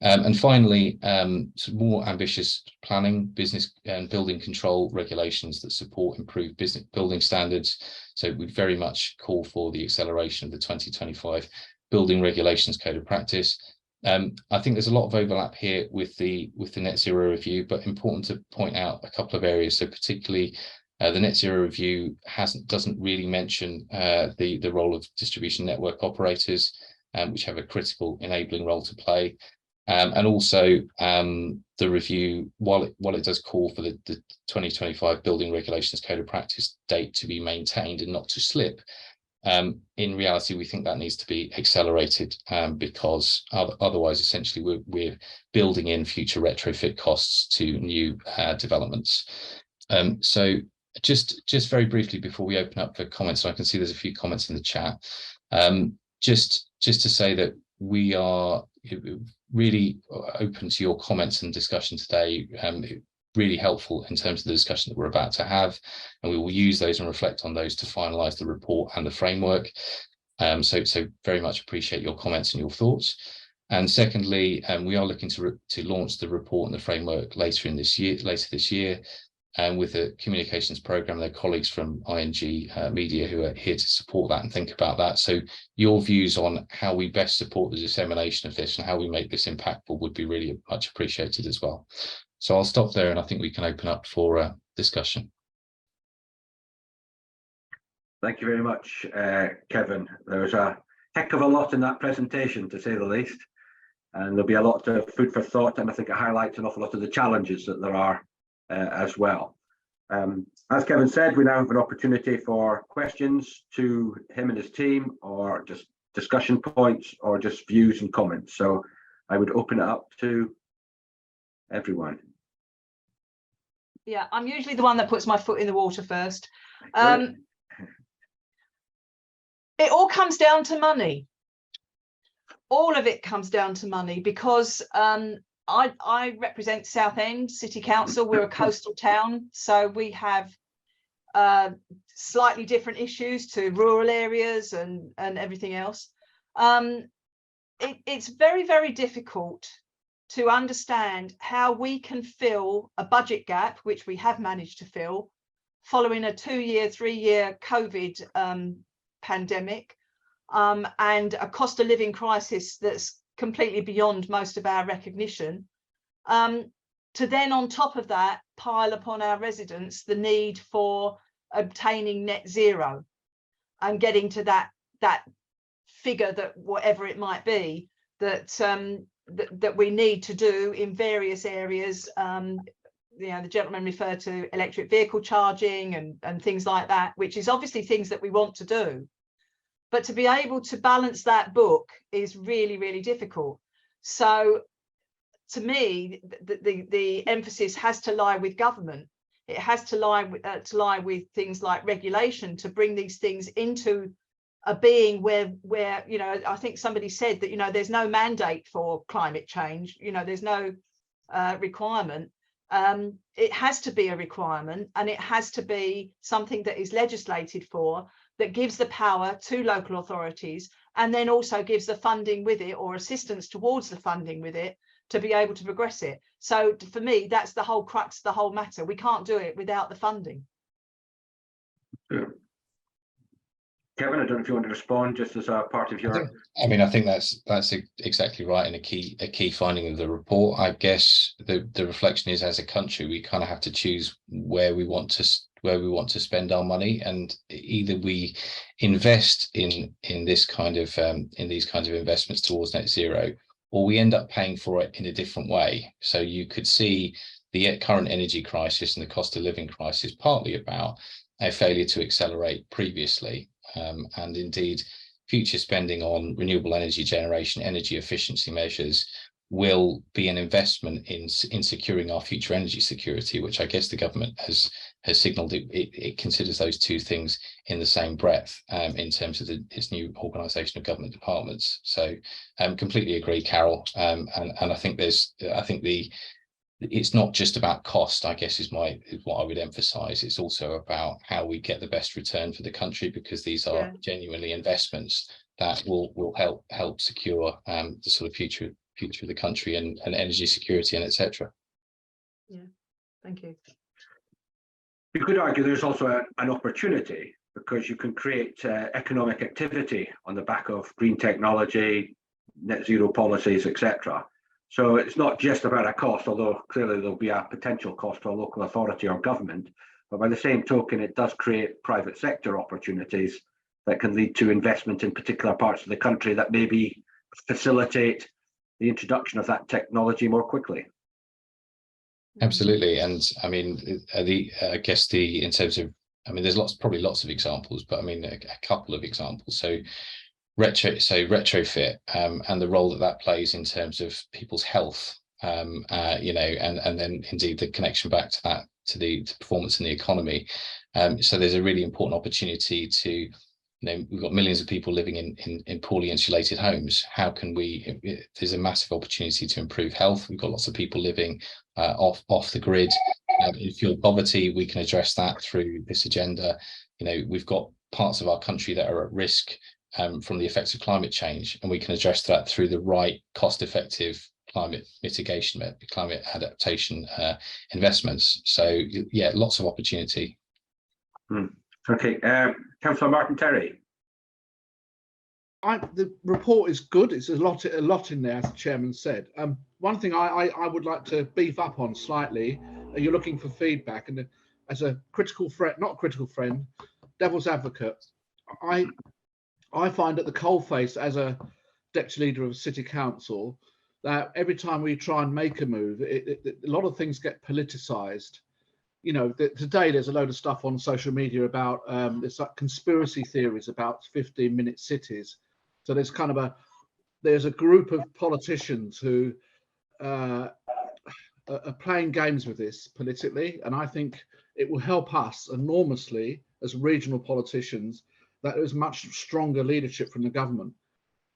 And finally, some more ambitious planning, business and building control regulations that support improved business building standards. So we very much call for the acceleration of the 2025 Building Regulations Code of Practice. I think there's a lot of overlap here with the net zero review, but important to point out a couple of areas. So particularly the net zero review doesn't really mention the role of distribution network operators, which have a critical enabling role to play. And also the review, while it does call for the 2025 Building Regulations Code of Practice date to be maintained and not to slip, in reality, we think that needs to be accelerated, because otherwise, essentially, we're building in future retrofit costs to new developments. So just very briefly before we open up for comments, and I can see there's a few comments in the chat, just to say that we are really open to your comments and discussion today. Really helpful in terms of the discussion that we're about to have, and we will use those and reflect on those to finalise the report and the framework. So very much appreciate your comments and your thoughts. And secondly, we are looking to launch the report and the framework later this year, and with a communications programme, their colleagues from ING Media who are here to support that and think about that. So your views on how we best support the dissemination of this and how we make this impactful would be really much appreciated as well. So I'll stop there, and I think we can open up for discussion. Thank you very much, Kevin. There's a heck of a lot in that presentation, to say the least, and there'll be a lot of food for thought, and I think it highlights an awful lot of the challenges that there are as well. As Kevin said, we now have an opportunity for questions to him and his team, or just discussion points, or just views and comments. So I would open it up to everyone. Yeah, I'm usually the one that puts my foot in the water first. It all comes down to money. All of it comes down to money, because I represent Southend City Council. We're a coastal town, so we have slightly different issues to rural areas and everything else. It's very, very difficult to understand how we can fill a budget gap, which we have managed to fill, following a 2-year, 3-year COVID pandemic, and a cost of living crisis that's completely beyond most of our recognition, to then on top of that pile upon our residents the need for obtaining net zero and getting to that figure that whatever it might be that that we need to do in various areas. The gentleman referred to electric vehicle charging and things like that, which is obviously things that we want to do. But to be able to balance that book is really, really difficult. So to me, the emphasis has to lie with government. It has to lie with things like regulation to bring these things into a being where I think somebody said that there's no mandate for climate change. There's no requirement. It has to be a requirement, and it has to be something that is legislated for, that gives the power to local authorities, and then also gives the funding with it, or assistance towards the funding with it, to be able to progress it. So for me, that's the whole crux, the whole matter. We can't do it without the funding. Yeah. Kevin, I don't know if you want to respond just as a part of your... I think that's exactly right, and a key finding of the report. I guess the reflection is, as a country, we kind of have to choose where we want to spend our money, and either we invest in these kinds of investments towards net zero, or we end up paying for it in a different way. So you could see the current energy crisis and the cost of living crisis partly about a failure to accelerate previously. And indeed, future spending on renewable energy generation, energy efficiency measures will be an investment in securing our future energy security, which I guess the government has signalled it considers those two things in the same breath in terms of its new organisation of government departments. So completely agree, Carol. And I think it's not just about cost, I guess, is what I would emphasise. It's also about how we get the best return for the country, because these are genuinely investments that will help secure the sort of future of the country and energy security and etc. Yeah, thank you. You could argue there's also an opportunity, because you can create economic activity on the back of green technology, net zero policies, etc. So it's not just about a cost, although clearly there'll be a potential cost to a local authority or government. But by the same token, it does create private sector opportunities that can lead to investment in particular parts of the country that maybe facilitate the introduction of that technology more quickly. Absolutely. And I mean, I guess in terms of, there's probably lots of examples, but a couple of examples. So retrofit and the role that plays in terms of people's health, and then indeed the connection back to that, to the performance in the economy. So there's a really important opportunity to, we've got millions of people living in poorly insulated homes. How can there's a massive opportunity to improve health. We've got lots of people living off the grid. In fuel poverty, we can address that through this agenda. We've got parts of our country that are at risk from the effects of climate change, and we can address that through the right cost-effective climate mitigation, climate adaptation investments. So yeah, lots of opportunity. Okay, Councillor Martin Terry. The report is good. It's a lot in there, as the chairman said. One thing I would like to beef up on slightly. You're looking for feedback, and as a devil's advocate, I find at the coalface, as a deputy leader of a city council, that every time we try and make a move, a lot of things get politicised. Today there's a load of stuff on social media about there's like conspiracy theories about 15-minute cities. So there's a group of politicians who are playing games with this politically, and I think it will help us enormously as regional politicians that there's much stronger leadership from the government.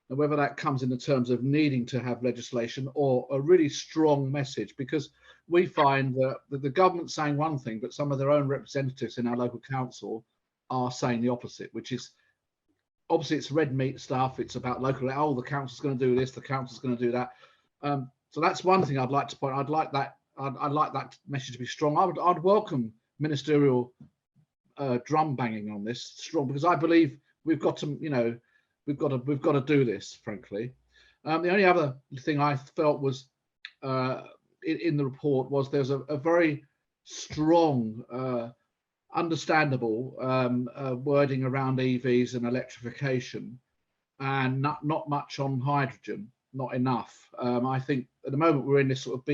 And whether that comes in the terms of needing to have legislation or a really strong message, because we find that the government's saying one thing, but some of their own representatives in our local council are saying the opposite, which is obviously it's red meat stuff. It's about local, the council's going to do this, the council's going to do that. So that's one thing I'd like to point. I'd like that message to be strong. I'd welcome ministerial drum banging on this strong, because I believe we've got to, we've got to do this, frankly. The only other thing I felt was in the report was there's a very strong, understandable wording around EVs and electrification. and not much on hydrogen, not enough. I think at the moment we're in this sort of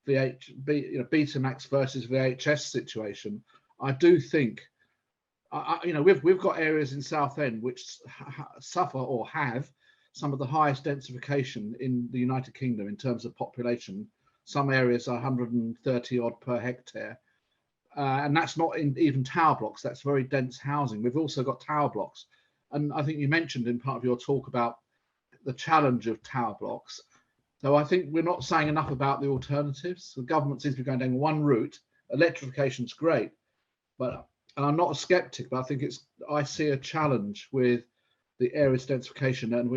Betamax versus VHS situation. I do think, we've got areas in Southend which suffer or have some of the highest densification in the United Kingdom in terms of population. Some areas are 130 odd per hectare. And that's not in even tower blocks, that's very dense housing. We've also got tower blocks. And I think you mentioned in part of your talk about the challenge of tower blocks. So I think we're not saying enough about the alternatives. The government seems to be going down one route. Electrification's great, and I'm not a skeptic, but I see a challenge with the area's densification, and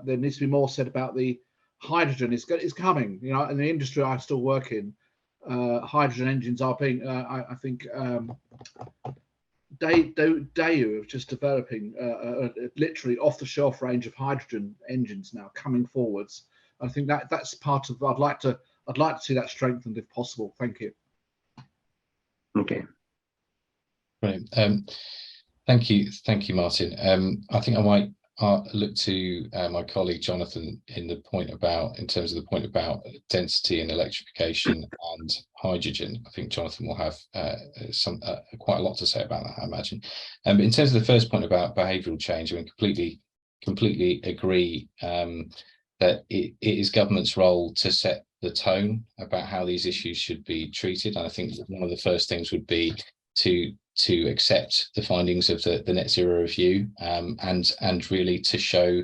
there needs to be more said about the hydrogen is coming. In the industry I still work in, hydrogen engines are being, I think, Daewoo is just developing literally off-the-shelf range of hydrogen engines now coming forwards. I think that's part of. I'd like to see that strengthened if possible. Thank you. Okay. Brilliant. Thank you, Martin. I think I might look to my colleague Johnathan in terms of the point about density and electrification and hydrogen. I think Johnathan will have quite a lot to say about that, I imagine. But in terms of the first point about behavioural change, I mean, completely agree that it is government's role to set the tone about how these issues should be treated. And I think one of the first things would be to accept the findings of the net zero review, and really to show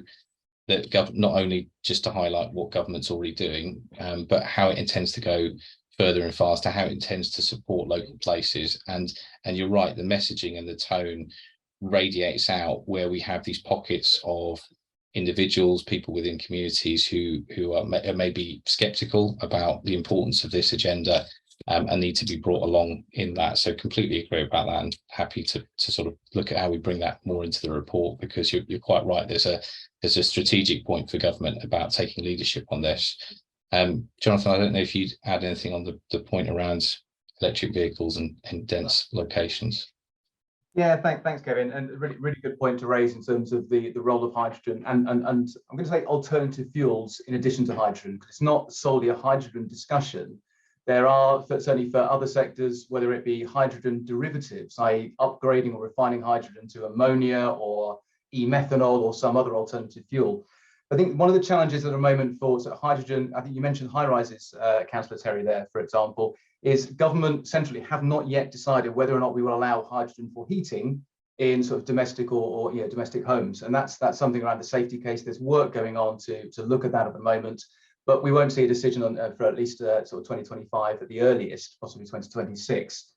that not only just to highlight what government's already doing, but how it intends to go further and faster, how it intends to support local places. And you're right, the messaging and the tone radiates out where we have these pockets of individuals, people within communities who are maybe skeptical about the importance of this agenda, and need to be brought along in that. So completely agree about that, and happy to sort of look at how we bring that more into the report, because you're quite right. There's a strategic point for government about taking leadership on this. Johnathan, I don't know if you'd add anything on the point around electric vehicles and dense locations. Yeah, thanks, Kevin, and a really good point to raise in terms of the role of hydrogen and I'm going to say alternative fuels in addition to hydrogen, because it's not solely a hydrogen discussion. There are, certainly for other sectors, whether it be hydrogen derivatives, i.e. upgrading or refining hydrogen to ammonia or e-methanol or some other alternative fuel. I think one of the challenges at the moment for sort of hydrogen, I think you mentioned high-rises, Councillor Terry there, for example, is government centrally have not yet decided whether or not we will allow hydrogen for heating in sort of domestic or domestic homes. And that's something around the safety case. There's work going on to look at that at the moment. But we won't see a decision on for at least sort of 2025 at the earliest, possibly 2026.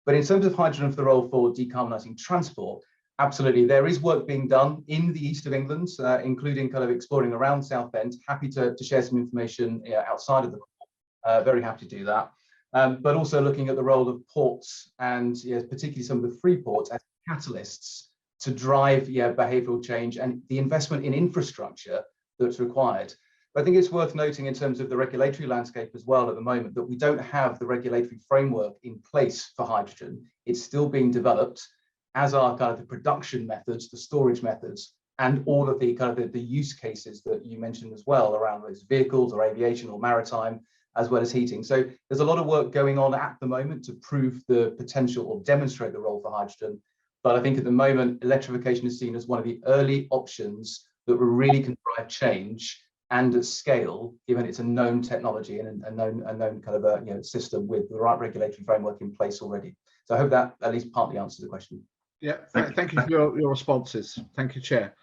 But in terms of hydrogen for the role for decarbonising transport, absolutely, there is work being done in the east of England, including kind of exploring around Southend. Happy to share some information outside of the very happy to do that. But also looking at the role of ports and particularly some of the free ports as catalysts to drive behavioural change and the investment in infrastructure that's required. But I think it's worth noting in terms of the regulatory landscape as well at the moment that we don't have the regulatory framework in place for hydrogen. It's still being developed, as are kind of the production methods, the storage methods, and all of the kind of the use cases that you mentioned as well around those vehicles or aviation or maritime, as well as heating. So there's a lot of work going on at the moment to prove the potential or demonstrate the role for hydrogen. But I think at the moment, electrification is seen as one of the early options that really can drive change and at scale, given it's a known technology and a known kind of a system with the right regulatory framework in place already. So I hope that at least partly answers the question. Yeah, thank you for your responses. Thank you, Chair.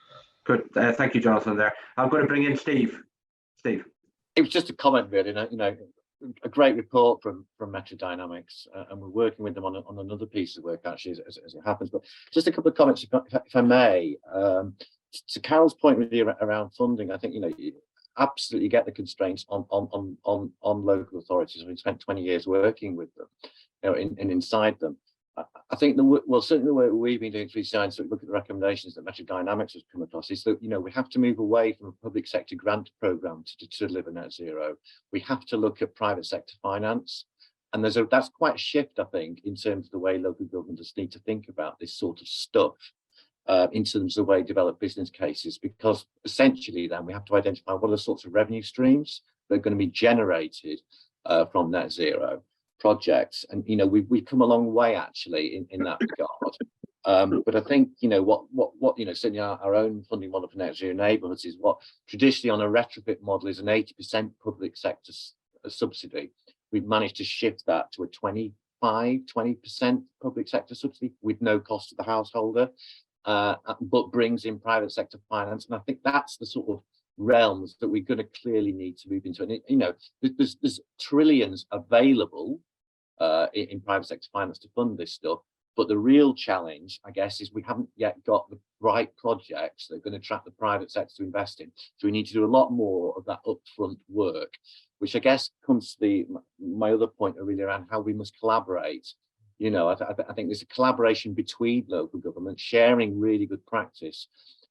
Good. Thank you, Johnathan. There, I'm going to bring in Steve. Steve. It was just a comment, really. A great report from Metro Dynamics, and we're working with them on another piece of work actually as it happens. But just a couple of comments, if I may. To Carol's point really around funding, I think you absolutely get the constraints on local authorities. We've spent 20 years working with them, and inside them. I think certainly the way we've been doing through science, so look at the recommendations that Metro Dynamics has come across, is that we have to move away from a public sector grant program to deliver net zero. We have to look at private sector finance, and that's quite a shift, I think, in terms of the way local governments need to think about this sort of stuff. in terms of the way we develop business cases, because essentially then we have to identify what are the sorts of revenue streams that are going to be generated from net zero projects. And we've come a long way actually in that regard. But I think what certainly our own funding model for net zero neighbourhoods is what traditionally on a retrofit model is an 80% public sector subsidy. We've managed to shift that to a 20% public sector subsidy with no cost to the householder, but brings in private sector finance. And I think that's the sort of realms that we're going to clearly need to move into. And there's trillions available in private sector finance to fund this stuff. But the real challenge, I guess, is we haven't yet got the right projects that are going to attract the private sector to invest in. So we need to do a lot more of that upfront work, which I guess comes to my other point really around how we must collaborate. I think there's a collaboration between local governments, sharing really good practice.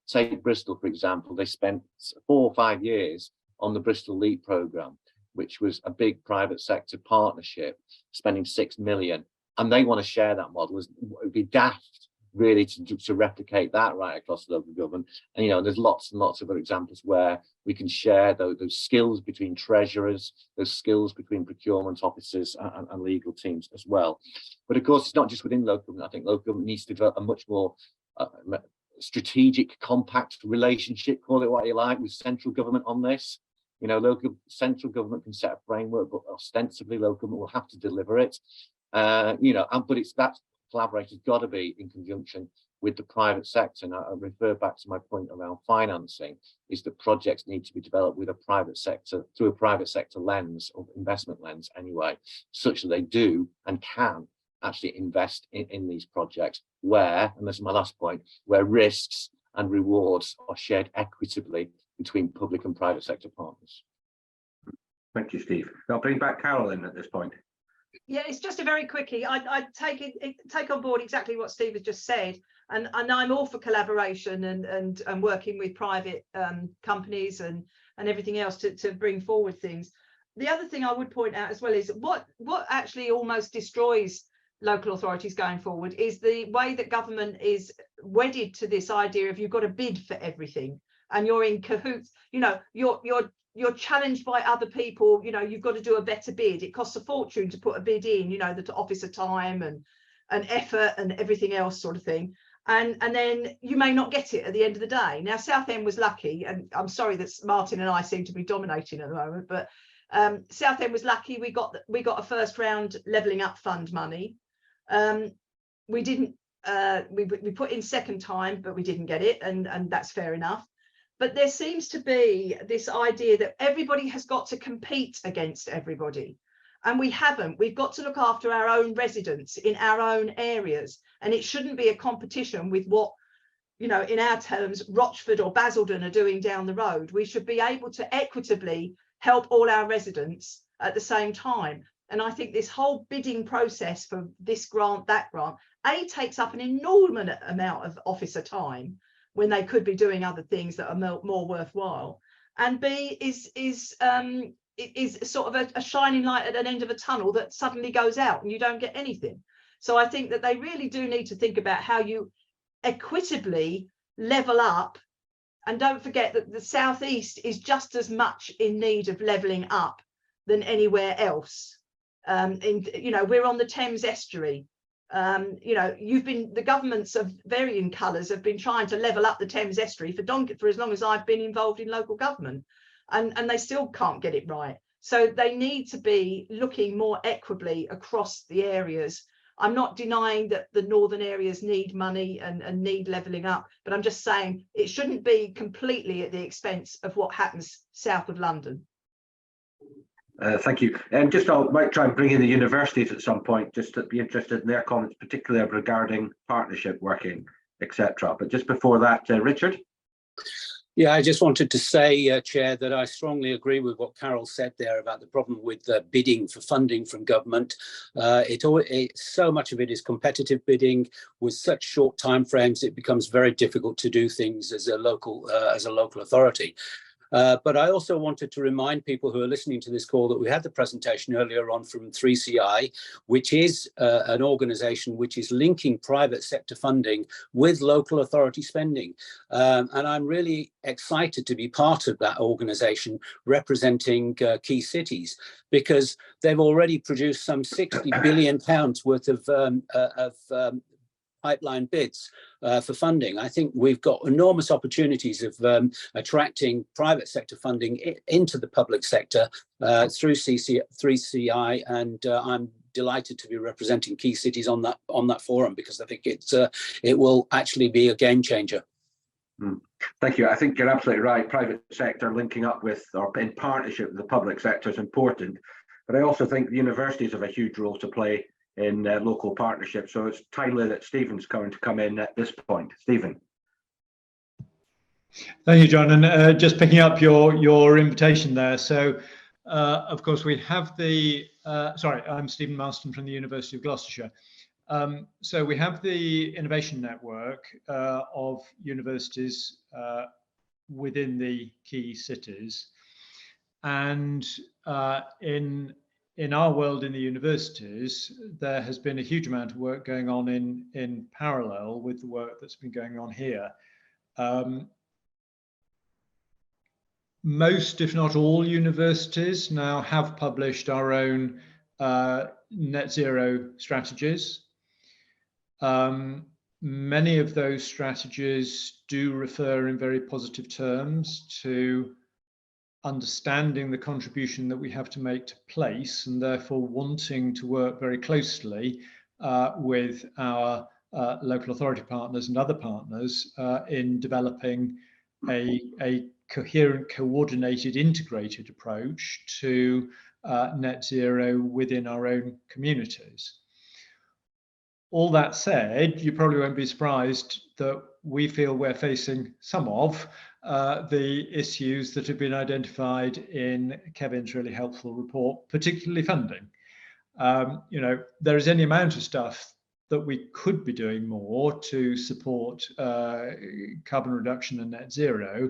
Take Bristol, for example, they spent 4 or 5 years on the Bristol LEAP programme, which was a big private sector partnership, spending 6 million. And they want to share that model. It would be daft really to replicate that right across the local government. And there's lots and lots of other examples where we can share those skills between treasurers, those skills between procurement officers and legal teams as well. But of course, it's not just within local government. I think local government needs to develop a much more strategic, compact relationship, call it what you like, with central government on this. Central government can set a framework, but ostensibly local government will have to deliver it. But it's that collaboration's got to be in conjunction with the private sector. And I refer back to my point around financing, is that projects need to be developed with a private sector, through a private sector lens, or investment lens anyway, such that they do and can actually invest in these projects where, and this is my last point, where risks and rewards are shared equitably between public and private sector partners. Thank you, Steve. I'll bring back Carolyn at this point. Yeah, it's just a very quickly. I take on board exactly what Steve has just said, and I'm all for collaboration and working with private companies and everything else to bring forward things. The other thing I would point out as well is what actually almost destroys local authorities going forward is the way that government is wedded to this idea of you've got to bid for everything and you're in cahoots. You're challenged by other people, you've got to do a better bid. It costs a fortune to put a bid in, the officer time and effort and everything else sort of thing. And then you may not get it at the end of the day. Now, Southend was lucky, and I'm sorry that Martin and I seem to be dominating at the moment, but Southend was lucky. We got a first round levelling up fund money. We didn't, we put in second time, but we didn't get it. And that's fair enough. But there seems to be this idea that everybody has got to compete against everybody. And we haven't. We've got to look after our own residents in our own areas. And it shouldn't be a competition with what, in our terms, Rochford or Basildon are doing down the road. We should be able to equitably help all our residents at the same time. And I think this whole bidding process for this grant, that grant, A, takes up an enormous amount of officer time when they could be doing other things that are more worthwhile, and B is sort of a shining light at an end of a tunnel that suddenly goes out and you don't get anything. So I think that they really do need to think about how you equitably level up, and don't forget that the southeast is just as much in need of levelling up than anywhere else. We're on the Thames estuary. The governments of varying colours have been trying to level up the Thames estuary for as long as I've been involved in local government, and they still can't get it right. So they need to be looking more equitably across the areas. I'm not denying that the northern areas need money and need levelling up, but I'm just saying it shouldn't be completely at the expense of what happens south of London. Thank you. And I might try and bring in the universities at some point, just to be interested in their comments, particularly regarding partnership working, etc. But just before that, Richard. Yeah, I just wanted to say, Chair, that I strongly agree with what Carol said there about the problem with bidding for funding from government. So much of it is competitive bidding with such short timeframes. It becomes very difficult to do things as a local authority. But I also wanted to remind people who are listening to this call that we had the presentation earlier on from 3CI, which is an organisation which is linking private sector funding with local authority spending. And I'm really excited to be part of that organisation representing key cities, because they've already produced some £60 billion worth of pipeline bids for funding. I think we've got enormous opportunities of attracting private sector funding into the public sector through 3CI, and I'm delighted to be representing key cities on that forum, because I think it will actually be a game changer. Thank you. I think you're absolutely right. Private sector linking up with or in partnership with the public sector is important, but I also think the universities have a huge role to play in local partnerships. So it's timely that Stephen's going to come in at this point. Stephen. Thank you, John. And just picking up your invitation there. So, of course, we have the, sorry, I'm Stephen Marston from the University of Gloucestershire. So we have the innovation network of universities within the key cities. And in our world in the universities, there has been a huge amount of work going on in parallel with the work that's been going on here. Most, if not all, universities now have published our own net zero strategies. Many of those strategies do refer in very positive terms to understanding the contribution that we have to make to place, and therefore wanting to work very closely with our local authority partners and other partners in developing a coherent, coordinated, integrated approach to net zero within our own communities. All that said, you probably won't be surprised that we feel we're facing some of the issues that have been identified in Kevin's really helpful report, particularly funding. You know, there is any amount of stuff that we could be doing more to support carbon reduction and net zero,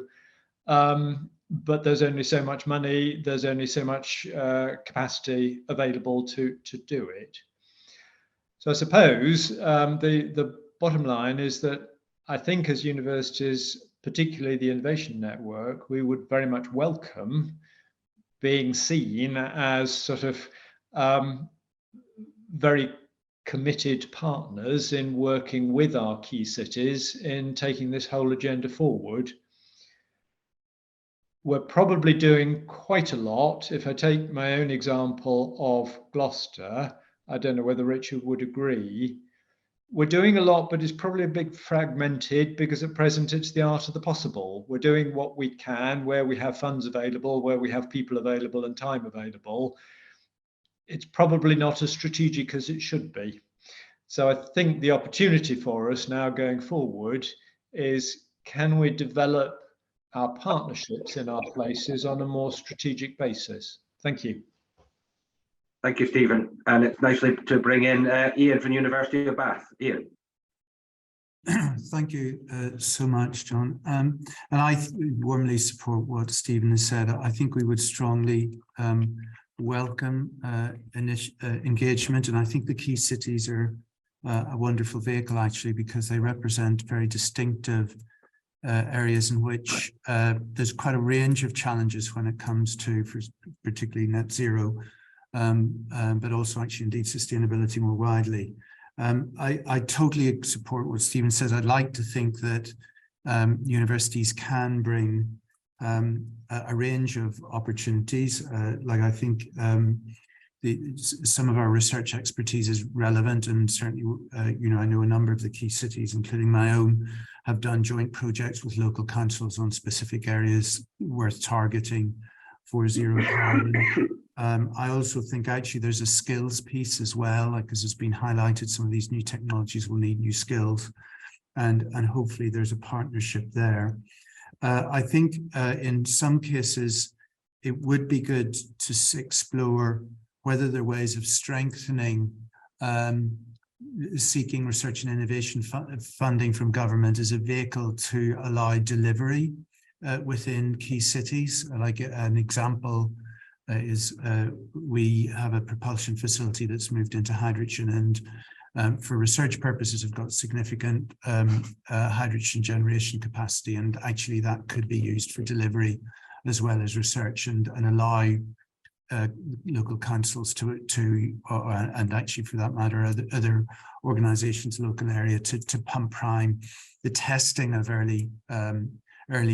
but there's only so much money, there's only so much capacity available to do it. So I suppose the bottom line is that I think as universities, particularly the Innovation Network, we would very much welcome being seen as sort of very committed partners in working with our key cities in taking this whole agenda forward. We're probably doing quite a lot. If I take my own example of Gloucester, I don't know whether Richard would agree. We're doing a lot, but it's probably a bit fragmented because at present it's the art of the possible. We're doing what we can, where we have funds available, where we have people available and time available. It's probably not as strategic as it should be. So I think the opportunity for us now going forward is, can we develop our partnerships in our places on a more strategic basis? Thank you. Thank you, Stephen. And it's nicely to bring in Ian from University of Bath. Ian. Thank you so much, John. And I warmly support what Stephen has said. I think we would strongly welcome engagement, and I think the key cities are a wonderful vehicle, actually, because they represent very distinctive areas in which there's quite a range of challenges when it comes to, particularly net zero, but also actually indeed sustainability more widely. I totally support what Stephen says. I'd like to think that universities can bring a range of opportunities. Like I think some of our research expertise is relevant, and certainly, you know, I know a number of the key cities, including my own, have done joint projects with local councils on specific areas worth targeting for zero carbon. I also think actually there's a skills piece as well, like as has been highlighted, some of these new technologies will need new skills, and hopefully there's a partnership there. I think in some cases it would be good to explore whether there are ways of strengthening seeking research and innovation funding from government as a vehicle to allow delivery within key cities. Like an example is we have a propulsion facility that's moved into hydrogen, and for research purposes have got significant hydrogen generation capacity, and actually that could be used for delivery as well as research, and allow local councils and actually for that matter other organizations, local area, to pump prime the testing of early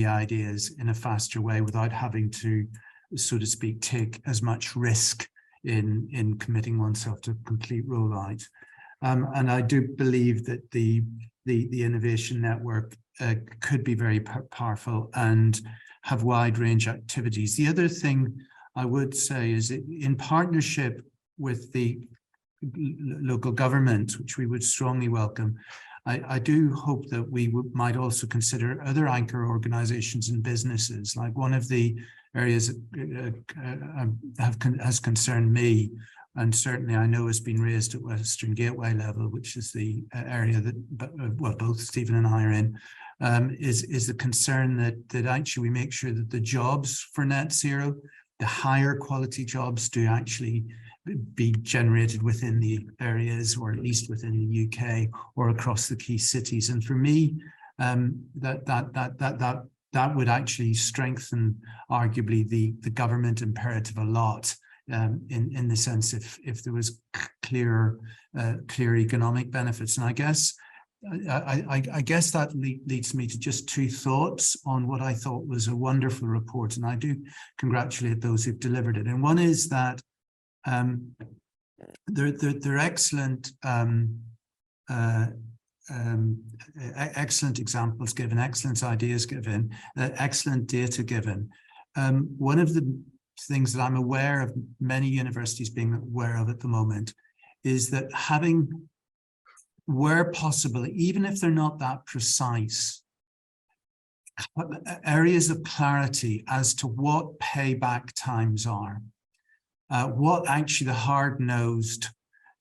ideas in a faster way without having to, so to speak, take as much risk in committing oneself to complete rollout. And I do believe that the innovation network could be very powerful and have wide range activities. The other thing I would say is that in partnership with the local government, which we would strongly welcome, I do hope that we might also consider other anchor organizations and businesses. Like one of the areas that has concerned me, and certainly I know has been raised at Western Gateway level, which is the area that well, both Stephen and I are in, is the concern that actually we make sure that the jobs for net zero, the higher quality jobs, do actually be generated within the areas, or at least within the UK or across the key cities. And for me, that would actually strengthen arguably the government imperative a lot, in the sense if there was clear economic benefits. And I guess that leads me to just two thoughts on what I thought was a wonderful report, and I do congratulate those who've delivered it. And one is that they're excellent excellent examples given, excellent ideas given, excellent data given. One of the things that I'm aware of many universities being aware of at the moment is that having, where possible, even if they're not that precise, areas of clarity as to what payback times are, what actually the hard-nosed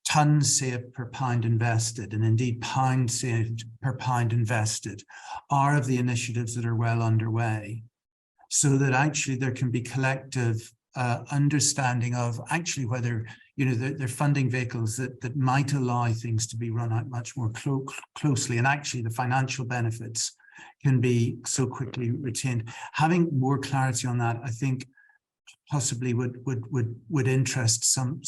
tons saved per pound invested, and indeed pounds saved per pound invested, are of the initiatives that are well underway, so that actually there can be collective understanding of actually whether, you know, they're funding vehicles that might allow things to be run out much more closely, and actually the financial benefits can be so quickly retained. Having more clarity on that, I think, possibly would interest some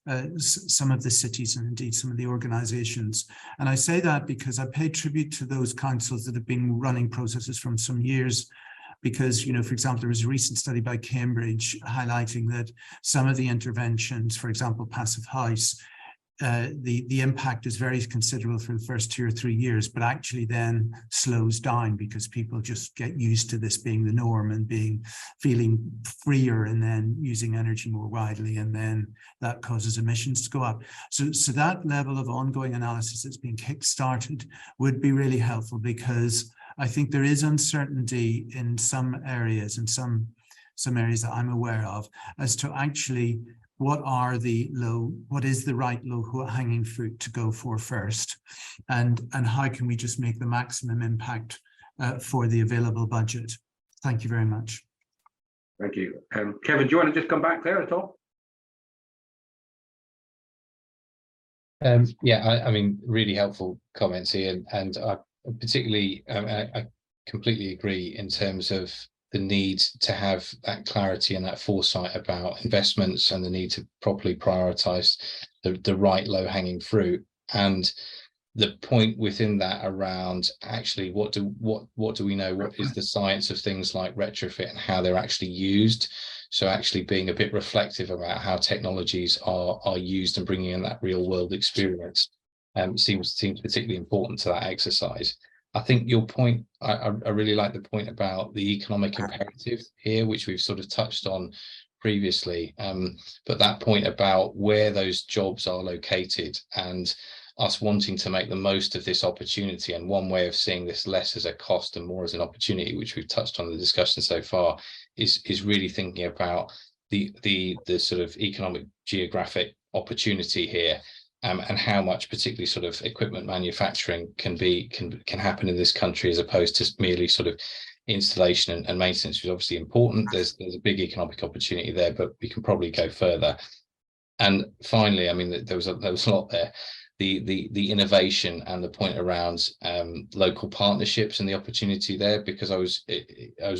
of the cities and indeed some of the organizations. And I say that because I pay tribute to those councils that have been running processes from some years, because, you know, for example, there was a recent study by Cambridge highlighting that some of the interventions, for example, Passive House, the impact is very considerable for the first 2 or 3 years, but actually then slows down because people just get used to this being the norm and feeling freer, and then using energy more widely, and then that causes emissions to go up. So that level of ongoing analysis that's being kick-started would be really helpful, because I think there is uncertainty in some areas, and some areas that I'm aware of, as to actually what is the right low-hanging fruit to go for first, and how can we just make the maximum impact for the available budget. Thank you very much. Thank you. Kevin, do you want to just come back there at all? Yeah, I mean, really helpful comments here, and I particularly, I completely agree in terms of the need to have that clarity and that foresight about investments, and the need to properly prioritize the right low-hanging fruit, and the point within that around actually what do we know, what is the science of things like retrofit and how they're actually used. So actually being a bit reflective about how technologies are used and bringing in that real world experience seems particularly important to that exercise. I think your point, I really like the point about the economic imperative here, which we've sort of touched on previously, but that point about where those jobs are located and us wanting to make the most of this opportunity, and one way of seeing this less as a cost and more as an opportunity, which we've touched on in the discussion so far, is really thinking about the sort of economic geographic opportunity here. And how much particularly sort of equipment manufacturing can happen in this country, as opposed to merely sort of installation and maintenance is obviously important. There's a big economic opportunity there, but we can probably go further. And finally, I mean, there was a lot there. The innovation and the point around local partnerships and the opportunity there, because I was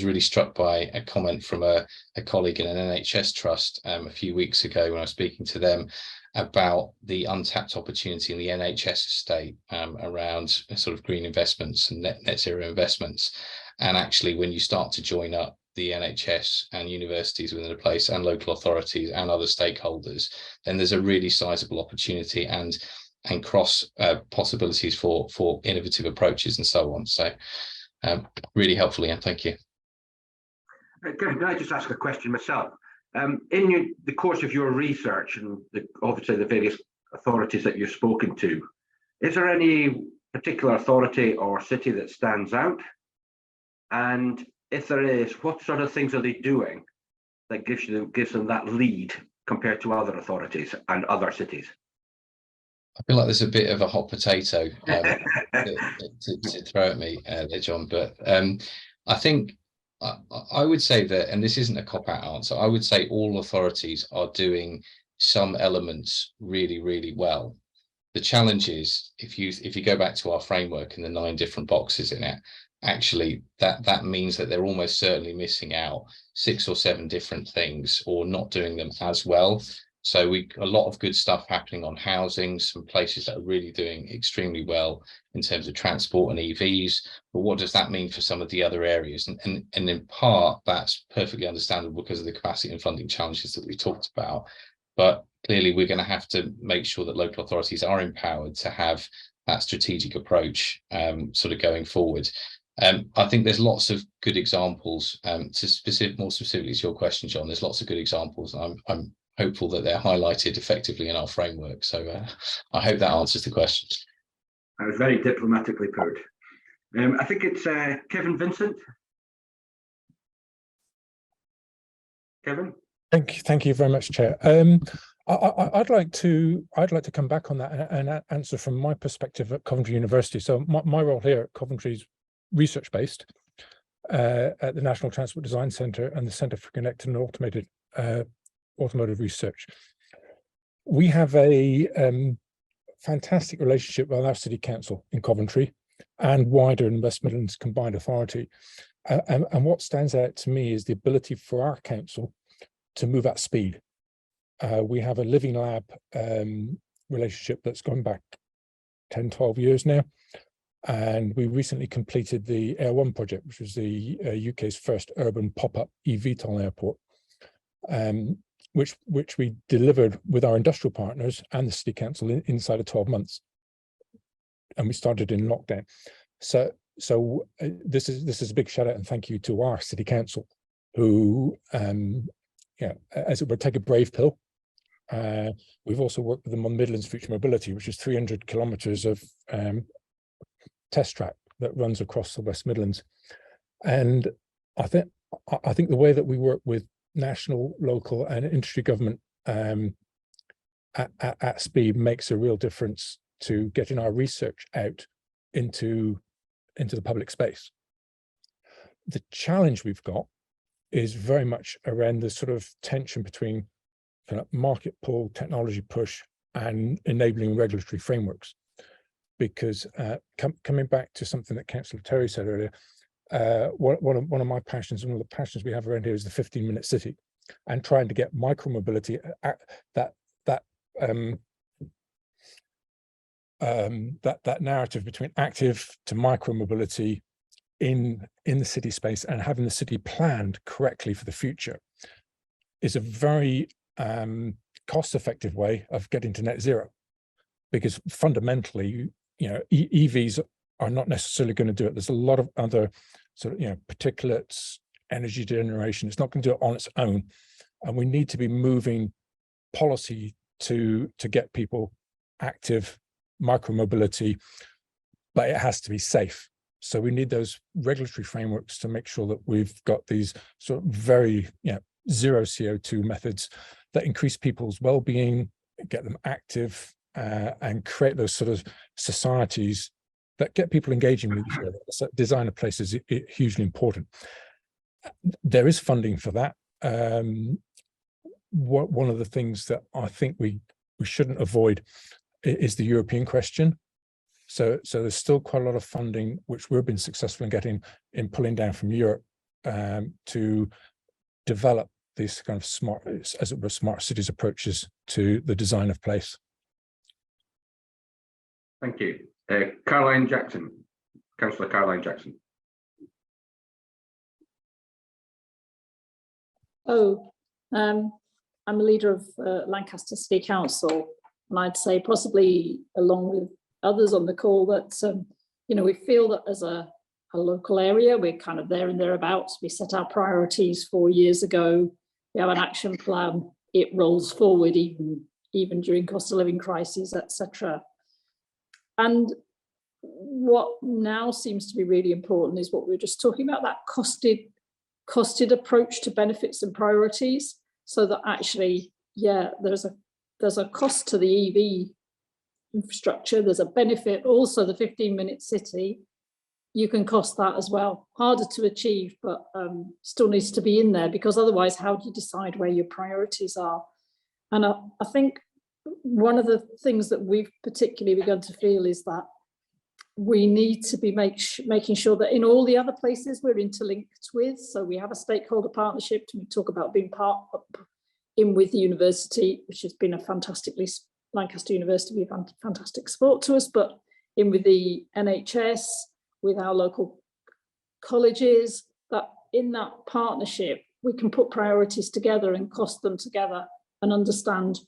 really struck by a comment from a colleague in an NHS trust a few weeks ago when I was speaking to them about the untapped opportunity in the NHS estate around sort of green investments and net zero investments. And actually, when you start to join up the NHS and universities within a place and local authorities and other stakeholders, then there's a really sizable opportunity and cross possibilities for innovative approaches and so on. So really helpful, Ian. Thank you. Can I just ask a question myself? In the course of your research and obviously the various authorities that you've spoken to, is there any particular authority or city that stands out? And if there is, what sort of things are they doing that gives them that lead compared to other authorities and other cities? I feel like there's a bit of a hot potato to throw at me there, John, but I think I would say that, and this isn't a cop-out answer, I would say all authorities are doing some elements really, really well. The challenge is, if you go back to our framework and the 9 different boxes in it, actually that means that they're almost certainly missing out 6 or 7 different things or not doing them as well. So a lot of good stuff happening on housing, some places that are really doing extremely well in terms of transport and EVs. But what does that mean for some of the other areas? And in part, that's perfectly understandable because of the capacity and funding challenges that we talked about. But clearly, we're going to have to make sure that local authorities are empowered to have that strategic approach sort of going forward. I think there's lots of good examples more specifically to your question, John. There's lots of good examples. And I'm hopeful that they're highlighted effectively in our framework. So I hope that answers the question. I was very diplomatically put. I think it's Kevin Vincent. Kevin. Thank you very much, Chair. I'd like to come back on that and answer from my perspective at Coventry University. So my role here at Coventry is research based at the National Transport Design Centre and the Centre for Connected and Automotive Research. We have a fantastic relationship with our City Council in Coventry and wider in West Midlands Combined Authority. And what stands out to me is the ability for our council to move at speed. We have a living lab relationship that's gone back 10, 12 years now. And we recently completed the Air One project, which was the UK's first urban pop-up eVTOL airport, which we delivered with our industrial partners and the City Council inside of 12 months. And we started in lockdown. So this is a big shout out and thank you to our City Council, who, as it were, take a brave pill. We've also worked with them on Midlands Future Mobility, which is 300 kilometres of test track that runs across the West Midlands. And I think the way that we work with national, local and industry government at speed makes a real difference to getting our research out into the public space. The challenge we've got is very much around the sort of tension between kind of market pull, technology push and enabling regulatory frameworks. Because coming back to something that Councillor Terry said earlier, one of my passions and one of the passions we have around here is the 15-minute city, and trying to get micromobility that narrative between active to micromobility in the city space and having the city planned correctly for the future is a very cost-effective way of getting to net zero, because fundamentally, EVs are not necessarily going to do it. There's a lot of other sort of, particulates, energy generation. It's not going to do it on its own. And we need to be moving policy to get people active micromobility, but it has to be safe. So we need those regulatory frameworks to make sure that we've got these sort of very, zero CO2 methods that increase people's well-being, get them active, and create those sort of societies that get people engaging with each other. So design of places is hugely important. There is funding for that. One of the things that I think we shouldn't avoid is the European question. So there's still quite a lot of funding which we've been successful in getting, in pulling down from Europe to develop these kind of smart, as it were, smart cities approaches to the design of place. Thank you. Caroline Jackson, Councillor Caroline Jackson. I'm a leader of Lancaster City Council, and I'd say possibly along with others on the call that we feel that as a local area, we're kind of there and thereabouts. We set our priorities 4 years ago. We have an action plan. It rolls forward even during cost of living crises, etc. And what now seems to be really important is what we were just talking about, that costed approach to benefits and priorities, so that actually, yeah, there's a cost to the EV infrastructure, there's a benefit, also the 15-minute city, you can cost that as well. Harder to achieve, but still needs to be in there, because otherwise how do you decide where your priorities are? And I think one of the things that we've particularly begun to feel is that we need to be making sure that in all the other places we're interlinked with. So we have a stakeholder partnership, and we talk about being part in with the university, which has been a fantastically, Lancaster University, we've had fantastic support to us, but in with the NHS, with our local colleges, that in that partnership, we can put priorities together and cost them together and understand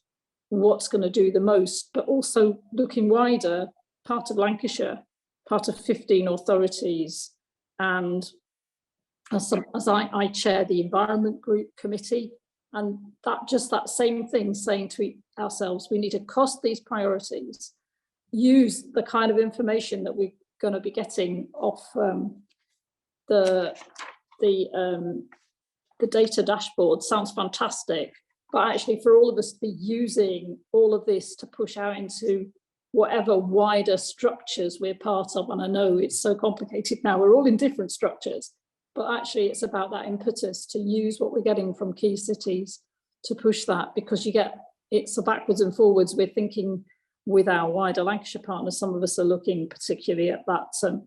what's going to do the most, but also looking wider, part of Lancashire, part of 15 authorities. And as I chair the Environment Group Committee, and that same thing, saying to ourselves, we need to cost these priorities, use the kind of information that we're going to be getting off the data dashboard. Sounds fantastic, but actually for all of us to be using all of this to push out into whatever wider structures we're part of. And I know it's so complicated now, we're all in different structures, but actually it's about that impetus to use what we're getting from key cities to push that, because it's a backwards and forwards. We're thinking with our wider Lancashire partners, some of us are looking particularly at that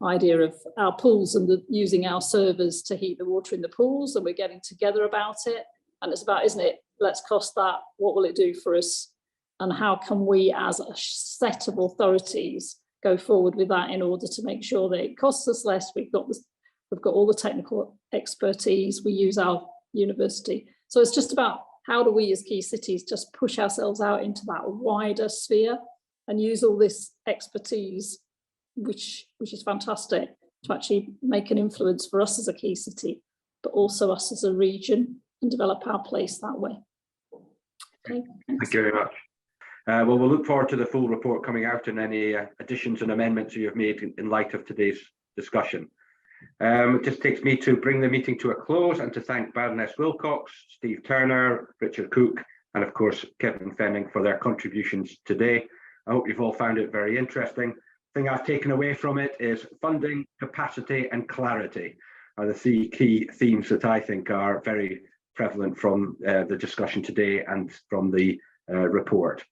idea of our pools and using our servers to heat the water in the pools, and we're getting together about it. And it's about, isn't it, let's cost that, what will it do for us? And how can we as a set of authorities go forward with that in order to make sure that it costs us less? We've got all the technical expertise, we use our university. So it's just about how do we as key cities just push ourselves out into that wider sphere and use all this expertise, which is fantastic, to actually make an influence for us as a key city, but also us as a region, and develop our place that way. Okay, thank you very much. Well, we'll look forward to the full report coming out and any additions and amendments you have made in light of today's discussion. It just takes me to bring the meeting to a close and to thank Baroness Wilcox, Steve Turner, Richard Cook, and of course Kevin Fenning for their contributions today. I hope you've all found it very interesting. The thing I've taken away from it is funding, capacity and clarity are the three key themes that I think are very prevalent from the discussion today and from the report.